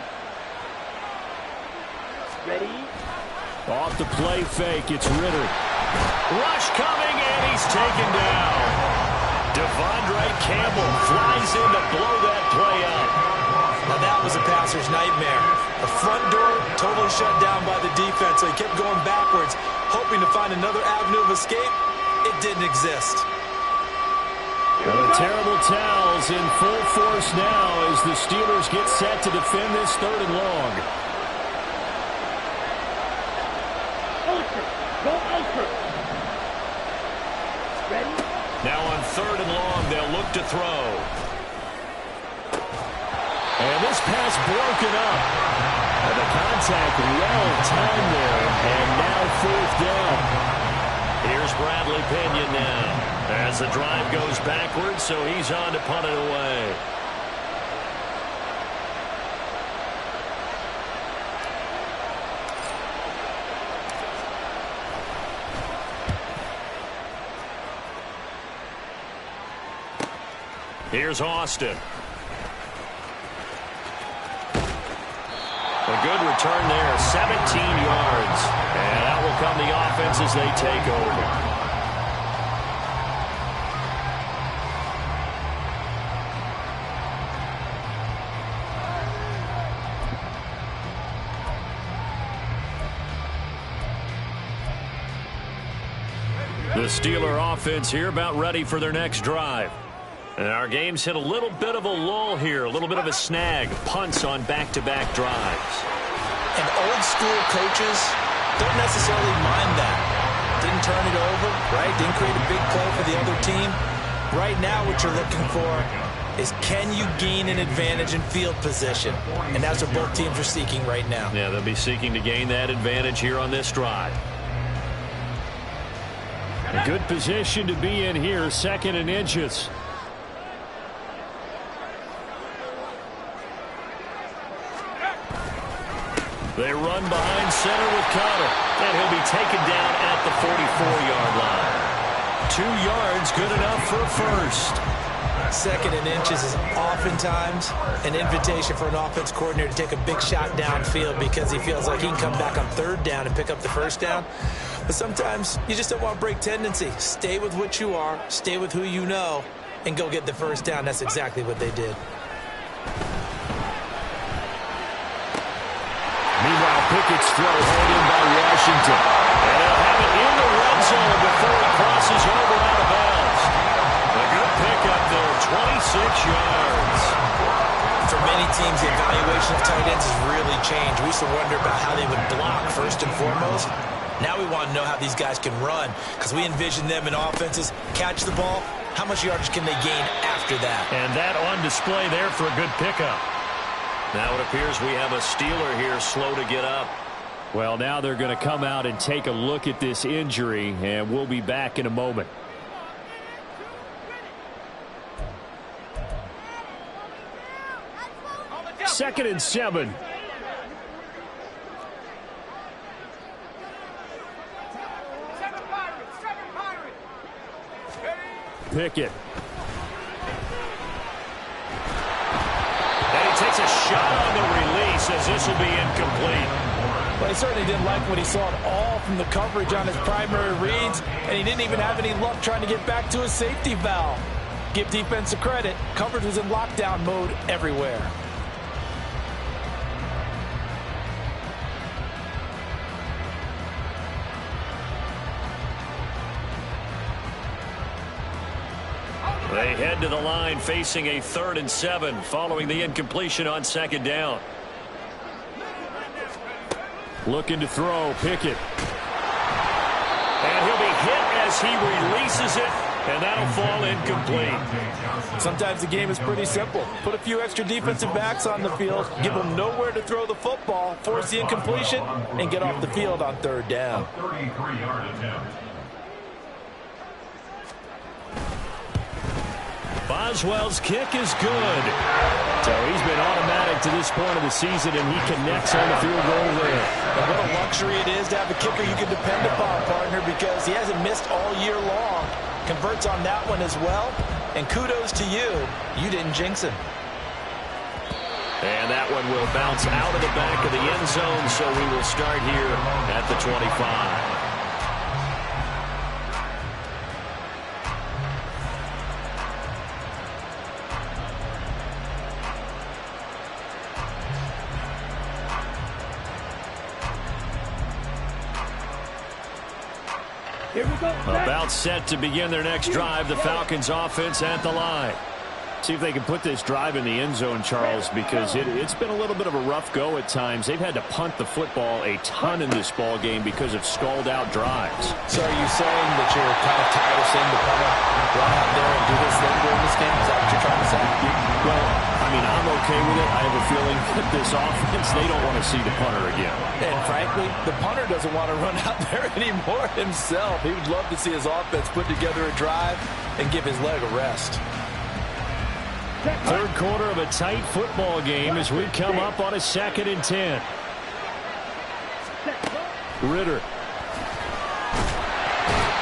Off the play fake, it's Ritter. Rush coming, and he's taken down. Devondre Campbell flies in to blow that play up. Now that was a passer's nightmare. The front door totally shut down by the defense, so he kept going backwards, hoping to find another avenue of escape. It didn't exist. Well, the terrible towels in full force now as the Steelers get set to defend this 3rd and long. Ultra. Go ultra. Ready? Now on 3rd and long, they'll look to throw. And this pass broken up. And the contact well timed there. And now 4th down. Here's Bradley Pinion now. As the drive goes backwards, so he's on to punt it away. Here's Austin. A good return there, 17 yards. And out will come the offense as they take over. The Steeler offense here about ready for their next drive. And our game's hit a little bit of a lull here, a little bit of a snag. Punts on back-to-back drives. And old school coaches don't necessarily mind that. Didn't turn it over, right? Didn't create a big play for the other team. Right now what you're looking for is can you gain an advantage in field position? And that's what both teams are seeking right now. Yeah, they'll be seeking to gain that advantage here on this drive. A good position to be in here, 2nd and inches. They run behind center with Connor, and he'll be taken down at the 44-yard line. 2 yards, good enough for a first. 2nd and inches is oftentimes an invitation for an offense coordinator to take a big shot downfield because he feels like he can come back on 3rd down and pick up the 1st down. But sometimes you just don't want to break tendency. Stay with what you are, stay with who you know, and go get the 1st down. That's exactly what they did. Meanwhile, Pickett's throw held in by Washington. And they'll have it in the red zone before it crosses over out of bounds. A good pickup there, 26 yards. For many teams, the evaluation of tight ends has really changed. We used to wonder about how they would block first and foremost. Now we want to know how these guys can run because we envision them in offenses catch the ball. How much yardage can they gain after that? And that on display there for a good pickup. Now it appears we have a Steeler here slow to get up. Well, now they're going to come out and take a look at this injury, and we'll be back in a moment. Second and 7. Pickett. And he takes a shot on the release as this will be incomplete. Well, he certainly didn't like what he saw at all from the coverage on his primary reads, and he didn't even have any luck trying to get back to his safety valve. Give defense a credit. Coverage was in lockdown mode everywhere. They head to the line facing a 3rd and 7 following the incompletion on 2nd down. Looking to throw, Pickett. And he'll be hit as he releases it, and that'll fall incomplete. Sometimes the game is pretty simple. Put a few extra defensive backs on the field, give them nowhere to throw the football, force the incompletion, and get off the field on 3rd down. 33-yard attempt. Boswell's kick is good. So he's been automatic to this point of the season, and he connects on the field goal there. And what a luxury it is to have a kicker you can depend upon, partner, because he hasn't missed all year long. Converts on that one as well. And kudos to you. You didn't jinx him. And that one will bounce out of the back of the end zone, so we will start here at the 25. Here we go. About set to begin their next drive, the Falcons offense at the line. See if they can put this drive in the end zone, Charles, because it's been a little bit of a rough go at times. They've had to punt the football a ton in this ball game because of stalled-out drives. So are you saying that you're kind of tired of seeing the punter run out there and do this thing during this game? Is that what you're trying to say? Well, I mean, I'm okay with it. I have a feeling that this offense, they don't want to see the punter again. And frankly, the punter doesn't want to run out there anymore himself. He would love to see his offense put together a drive and give his leg a rest. Third quarter of a tight football game as we come up on a 2nd and 10. Ritter.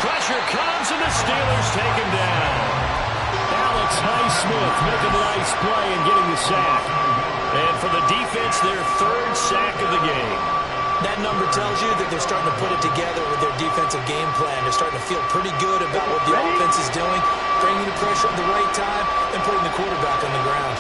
Pressure comes and the Steelers take him down. Alex Highsmith making a nice play and getting the sack. And for the defense, their 3rd sack of the game. That number tells you that they're starting to put it together with their defensive game plan. They're starting to feel pretty good about what the offense is doing, bringing the pressure at the right time, and putting the quarterback on the ground.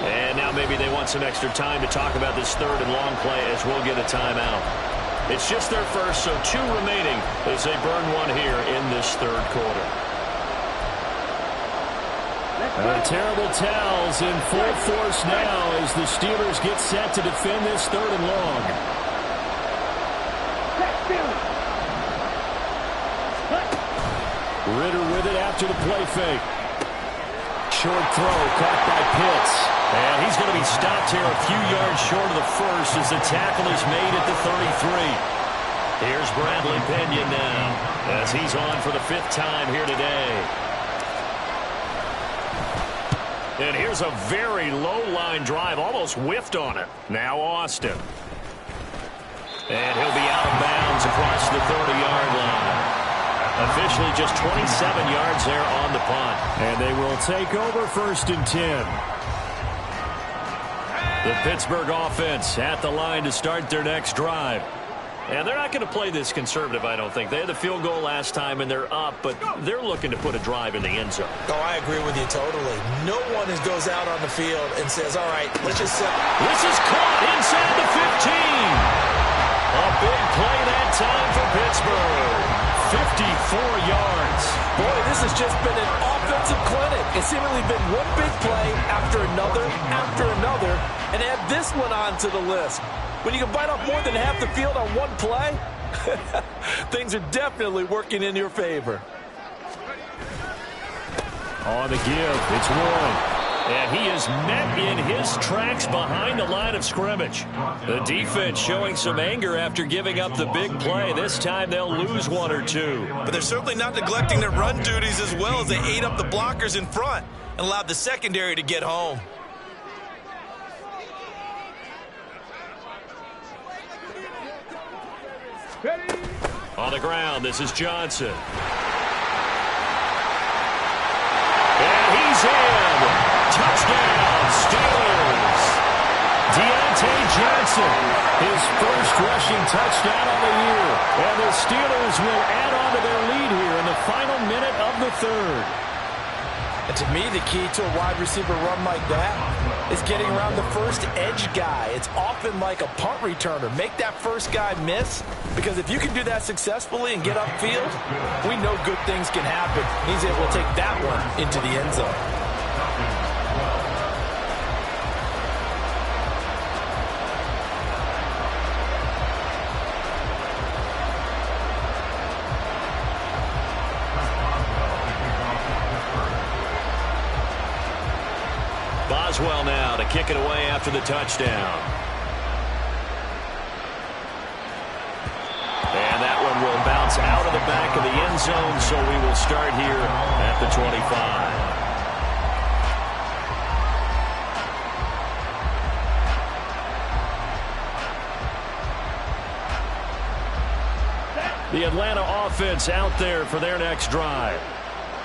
And now maybe they want some extra time to talk about this 3rd and long play as we'll get a timeout. It's just their first, so 2 remaining as they burn one here in this 3rd quarter. Terrible towels in full force now as the Steelers get set to defend this 3rd and long. Ritter with it after the play fake. Short throw caught by Pitts. And he's going to be stopped here a few yards short of the first as the tackle is made at the 33. Here's Bradley Pinion now as he's on for the 5th time here today. And here's a very low-line drive, almost whiffed on it. Now Austin. And he'll be out of bounds across the 30-yard line. Officially just 27 yards there on the punt. And they will take over 1st and 10. The Pittsburgh offense at the line to start their next drive. And they're not going to play this conservative, I don't think. They had the field goal last time, and they're up, but they're looking to put a drive in the end zone. Oh, I agree with you totally. No one goes out on the field and says, all right, let's just set. This is caught inside the 15. A big play that time for Pittsburgh. 54 yards. Boy, this has just been an offensive clinic. It's seemingly been one big play after another, and add this one on to the list. When you can bite off more than half the field on one play, things are definitely working in your favor. On the give, it's Warren. And he is met in his tracks behind the line of scrimmage. The defense showing some anger after giving up the big play. This time they'll lose 1 or 2. But they're certainly not neglecting their run duties as well as they ate up the blockers in front and allowed the secondary to get home. On the ground, this is Johnson. And he's in. Touchdown, Steelers. Deontay Johnson, his first rushing touchdown of the year. And the Steelers will add on to their lead here in the final minute of the 3rd. And to me, the key to a wide receiver run like that is getting around the first edge guy. It's often like a punt returner. Make that first guy miss, because if you can do that successfully and get upfield, we know good things can happen. He's able to take that one into the end zone. Boswell now to kick it away after the touchdown. And that one will bounce out of the back of the end zone, so we will start here at the 25. The Atlanta offense out there for their next drive.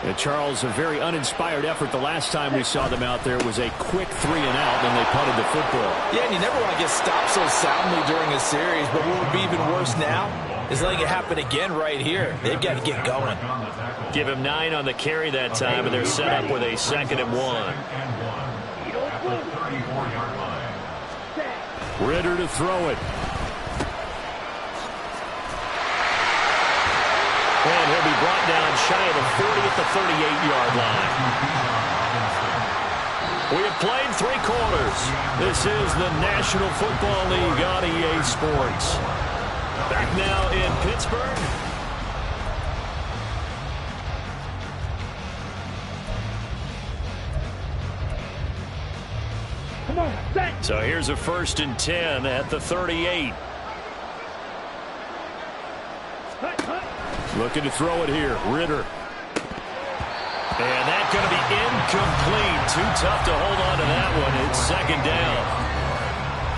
And Charles, a very uninspired effort. The last time we saw them out there was a quick 3 and out, and they punted the football. Yeah, and you never want to get stopped so soundly during a series, but what would be even worse now is letting it happen again right here. They've got to get going. Give him 9 on the carry that time, and they're set up with a 2nd and 1. At the 34-yard line. Ritter to throw it. And he'll be brought down shy of the 40 at the 38-yard line. We have played 3 quarters. This is the National Football League on EA Sports. Back now in Pittsburgh. Come on, set. So here's a 1st and 10 at the 38. Hut, hut. Looking to throw it here. Ritter. And that's going to be incomplete. Too tough to hold on to that one. It's 2nd down.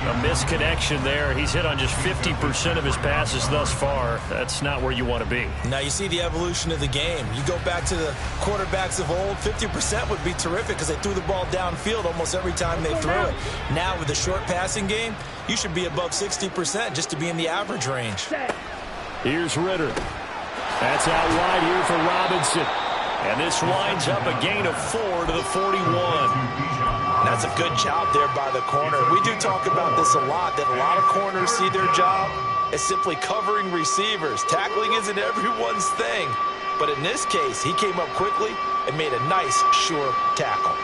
A misconnection there. He's hit on just 50% of his passes thus far. That's not where you want to be. Now you see the evolution of the game. You go back to the quarterbacks of old, 50% would be terrific because they threw the ball downfield almost every time they threw it. Now with the short passing game, you should be above 60% just to be in the average range. Set. Here's Ritter. That's out wide here for Robinson. And this winds up a gain of 4 to the 41. That's a good job there by the corner. We do talk about this a lot, that a lot of corners see their job as simply covering receivers. Tackling isn't everyone's thing. But in this case, he came up quickly and made a nice, sure tackle.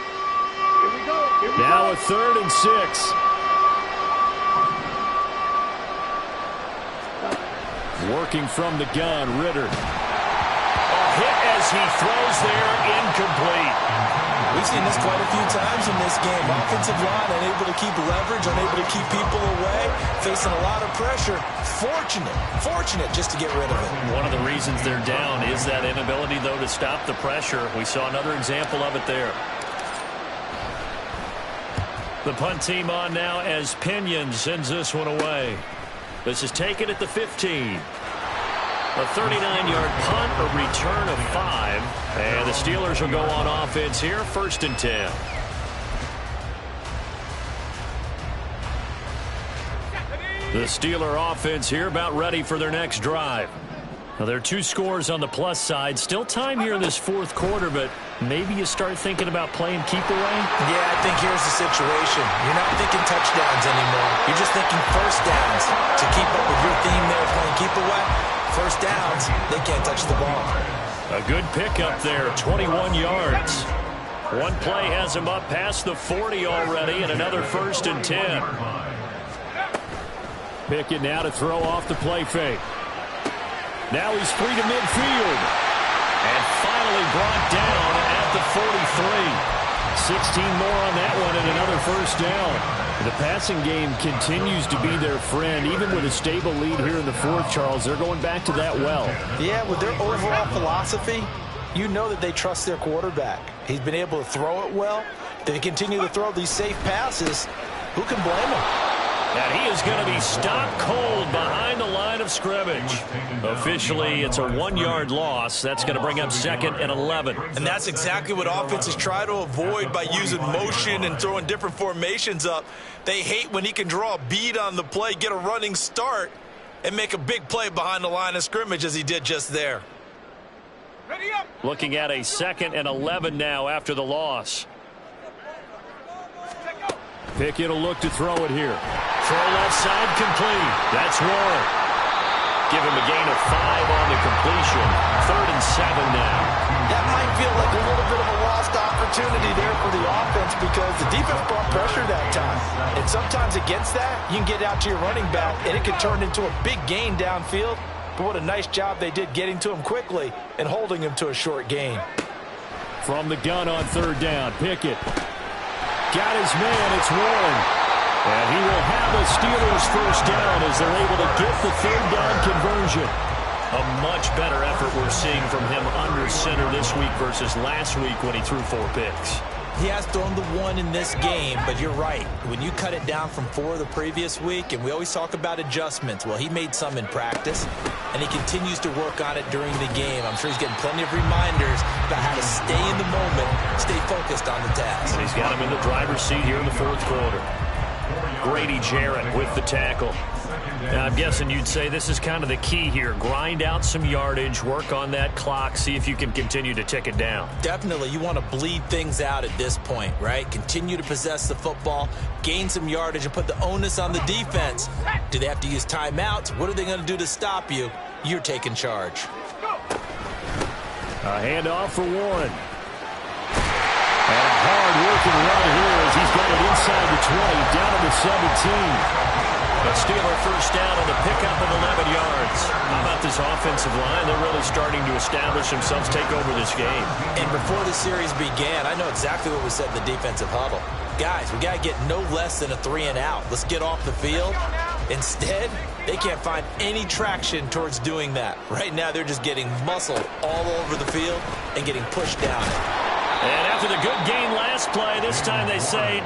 Here we go. Here we Now go. a 3rd and 6. Working from the gun, Ritter. Hit as he throws there, incomplete. We've seen this quite a few times in this game. Offensive line unable to keep leverage, unable to keep people away, facing a lot of pressure. Fortunate just to get rid of it. One of the reasons they're down is that inability, though, to stop the pressure. We saw another example of it there. The punt team on now as Pinion sends this one away. This is taken at the 15. A 39-yard punt, a return of 5. And the Steelers will go on offense here, 1st and 10. The Steeler offense here about ready for their next drive. Now, there are 2 scores on the plus side. Still time here in this 4th quarter, but maybe you start thinking about playing keep away? Yeah, I think here's the situation. You're not thinking touchdowns anymore. You're just thinking 1st downs. To keep up with your theme there, playing keep away, 1st downs, they can't touch the ball. A good pickup there, 21 yards. One play has him up past the 40 already, and another 1st and 10. Pickett now to throw off the play fake. Now he's free to midfield. And finally brought down at the 43. 16 more on that one and another 1st down. The passing game continues to be their friend. Even with a stable lead here in the 4th, Charles, they're going back to that well. Yeah, with their overall philosophy, you know that they trust their quarterback. He's been able to throw it well. They continue to throw these safe passes. Who can blame them? And he is going to be stopped cold behind the line of scrimmage. Officially, it's a 1-yard loss. That's going to bring up 2nd and 11. And that's exactly what offenses try to avoid by using motion and throwing different formations up. They hate when he can draw a bead on the play, get a running start, and make a big play behind the line of scrimmage as he did just there. Ready up. Looking at a 2nd and 11 now after the loss. Pickett will look to throw it here. Throw left side complete. That's Warren. Give him a gain of 5 on the completion. 3rd and 7 now. That might feel like a little bit of a lost opportunity there for the offense because the defense brought pressure that time. And sometimes against that, you can get out to your running back, and it can turn into a big gain downfield. But what a nice job they did getting to him quickly and holding him to a short gain. From the gun on 3rd down, Pickett. Got his man, it's Warren. And he will have the Steelers 1st down as they're able to get the 3rd down conversion. A much better effort we're seeing from him under center this week versus last week when he threw 4 picks. He has thrown the 1 in this game, but you're right. When you cut it down from 4 the previous week, and we always talk about adjustments, well, he made some in practice, and he continues to work on it during the game. I'm sure he's getting plenty of reminders about how to stay in the moment, stay focused on the task. And he's got him in the driver's seat here in the 4th quarter. Grady Jarrett with the tackle. Now, I'm guessing you'd say this is kind of the key here. Grind out some yardage, work on that clock, see if you can continue to tick it down. Definitely, you want to bleed things out at this point, right? Continue to possess the football, gain some yardage, and put the onus on the defense. Do they have to use timeouts? What are they going to do to stop you? You're taking charge. A handoff for Warren. And a hard-working run here as he's got it inside the 20, down to the 17. A Steeler first down on the pickup of 11 yards. How about this offensive line? They're really starting to establish themselves, take over this game. And before the series began, I know exactly what was said in the defensive huddle. Guys, we got to get no less than a 3-and-out. Let's get off the field. Instead, they can't find any traction towards doing that. Right now, they're just getting muscled all over the field and getting pushed down. And after the good gain last play, this time they say,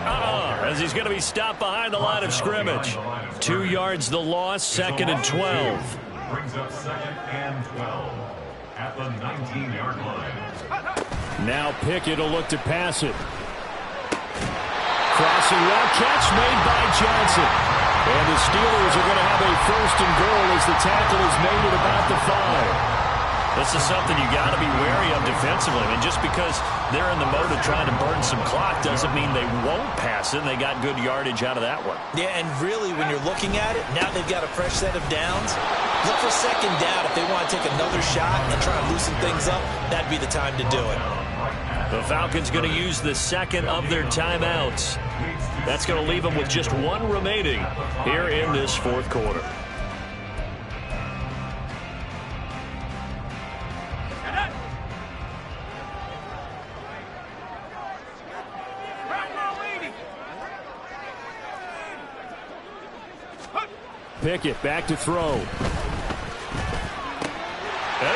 as he's going to be stopped behind the line of scrimmage. 2 yards the loss, 2nd and 12. Brings up 2nd and 12 at the 19-yard line. Now Pickett will look to pass it. Crossing route, catch made by Johnson. And the Steelers are going to have a 1st and goal as the tackle is made at about the 5. This is something you got to be wary of defensively. I mean, just because they're in the mode of trying to burn some clock doesn't mean they won't pass it. And they got good yardage out of that one. Yeah, and really, when you're looking at it, now they've got a fresh set of downs. Look for 2nd down if they want to take another shot and try to loosen things up. That'd be the time to do it. The Falcons going to use the 2nd of their timeouts. That's going to leave them with just 1 remaining here in this 4th quarter. Pickett back to throw. And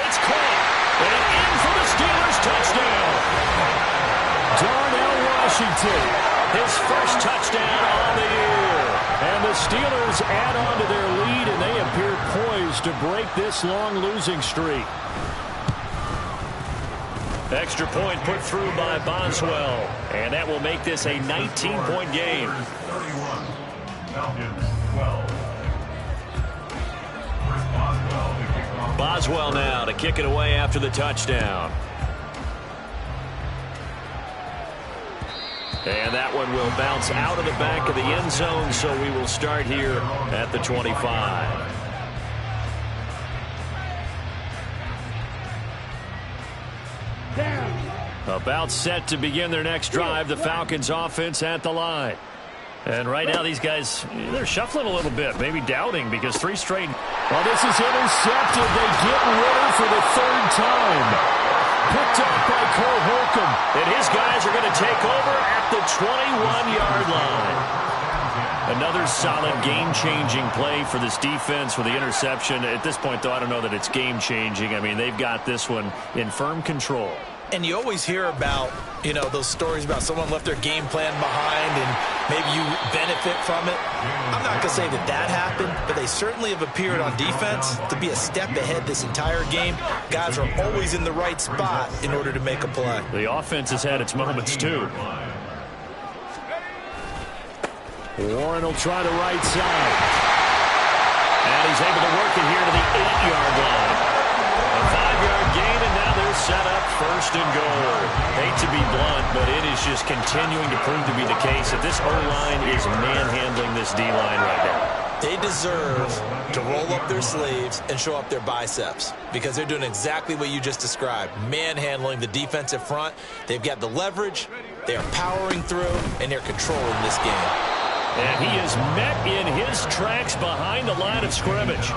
it's caught. And in for the Steelers touchdown. Darnell Washington. His first touchdown on the year. And the Steelers add on to their lead, and they appear poised to break this long losing streak. Extra point put through by Boswell. And that will make this a 19-point game. 31, Falcons 12. Boswell now to kick it away after the touchdown. And that one will bounce out of the back of the end zone, so we will start here at the 25. About set to begin their next drive, the Falcons offense at the line. And right now these guys, they're shuffling a little bit, maybe doubting because 3 straight. Well, this is intercepted. They get Ritter for the 3rd time. Picked up by Cole Holcomb. And his guys are going to take over at the 21-yard line. Another solid game-changing play for this defense with the interception. At this point, though, I don't know that it's game-changing. I mean, they've got this one in firm control. And you always hear about, those stories about someone left their game plan behind and maybe you benefit from it. I'm not going to say that happened, but they certainly have appeared on defense to be a step ahead this entire game. Guys are always in the right spot in order to make a play. The offense has had its moments, too. Warren will try the right side. And he's able to work it here to the 8-yard line. A 5-yard gain, and now they're set up 1st and goal. Hate to be blunt, but it is just continuing to prove to be the case that this O-line is manhandling this D-line right now. They deserve to roll up their sleeves and show up their biceps because they're doing exactly what you just described, manhandling the defensive front. They've got the leverage, they are powering through, and they're controlling this game. And he is met in his tracks behind the line of scrimmage.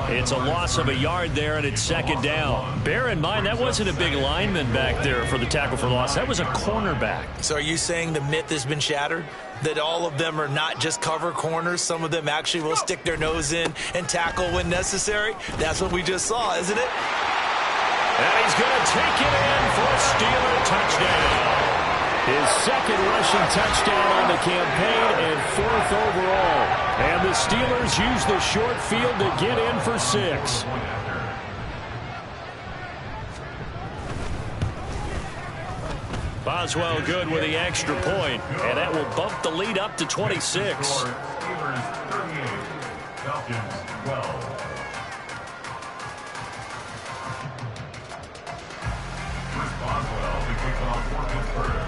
It's a loss of a yard there, and it's 2nd down. Bear in mind, that wasn't a big lineman back there for the tackle for loss. That was a cornerback. So are you saying the myth has been shattered? That all of them are not just cover corners? Some of them actually will stick their nose in and tackle when necessary? That's what we just saw, isn't it? And he's going to take it in for a Steeler touchdown. His 2nd rushing touchdown on the campaign and 4th overall. And the Steelers use the short field to get in for 6. Boswell good with the extra point, and that will bump the lead up to 26. Falcons 12. Chris Boswell to kick off for Pittsburgh.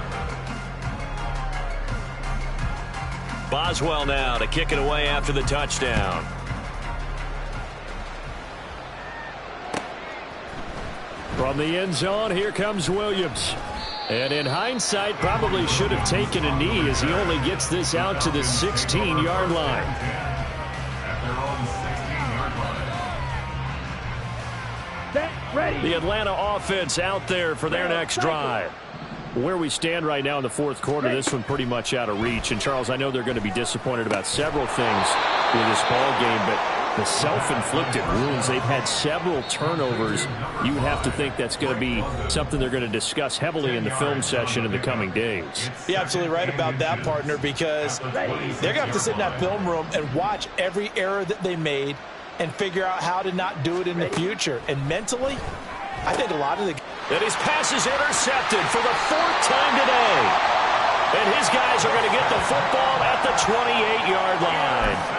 Boswell now to kick it away after the touchdown. From the end zone, here comes Williams. And in hindsight, probably should have taken a knee as he only gets this out to the 16-yard line. At their own 16-yard line. Set, ready. The Atlanta offense out there for their next drive. Where we stand right now in the fourth quarter, this one pretty much out of reach. And, Charles, I know they're going to be disappointed about several things with this ball game, but the self-inflicted wounds, they've had several turnovers. You would have to think that's going to be something they're going to discuss heavily in the film session in the coming days. You're absolutely right about that, partner, because they're going to have to sit in that film room and watch every error that they made and figure out how to not do it in the future. And mentally, I think a lot of the... And his pass is intercepted for the fourth time today. And his guys are going to get the football at the 28-yard line.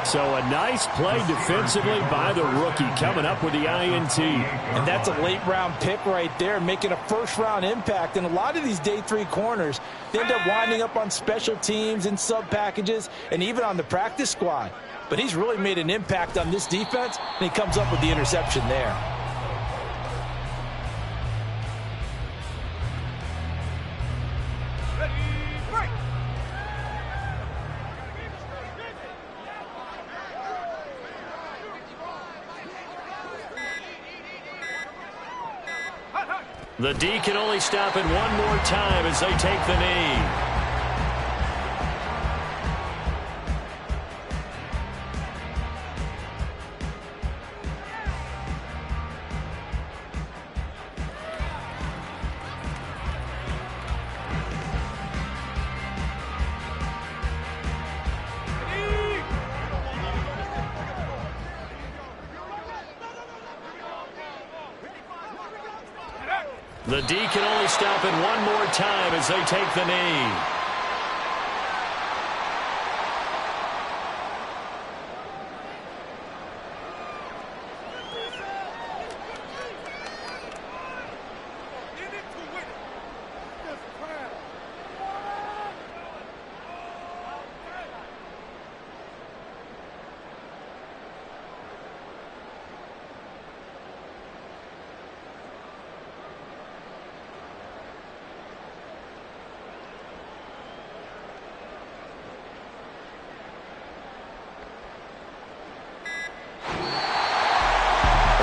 So a nice play defensively by the rookie coming up with the INT. And that's a late-round pick right there, making a first-round impact. And a lot of these day three corners, they end up winding up on special teams and sub-packages and even on the practice squad. But he's really made an impact on this defense, and he comes up with the interception there. The D can only stop it one more time as they take the knee. The D can only stop it one more time as they take the knee.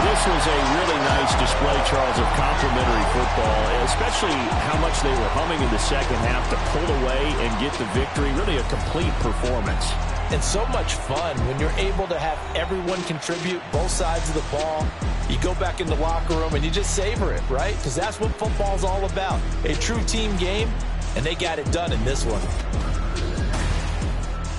This was a really nice display, Charles, of complimentary football, especially how much they were humming in the second half to pull away and get the victory. Really a complete performance. And so much fun when you're able to have everyone contribute both sides of the ball. You go back in the locker room and you just savor it, right? Because that's what football's all about. A true team game, and they got it done in this one.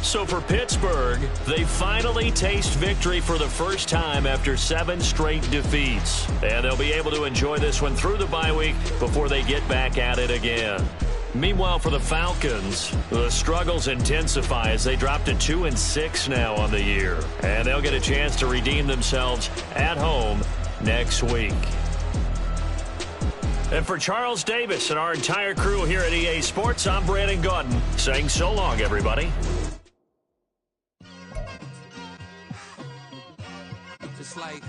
So for Pittsburgh, they finally taste victory for the first time after 7 straight defeats. And they'll be able to enjoy this one through the bye week before they get back at it again. Meanwhile, for the Falcons, the struggles intensify as they drop to 2-6 now on the year. And they'll get a chance to redeem themselves at home next week. And for Charles Davis and our entire crew here at EA Sports, I'm Brandon Gaudin saying so long, everybody. Just like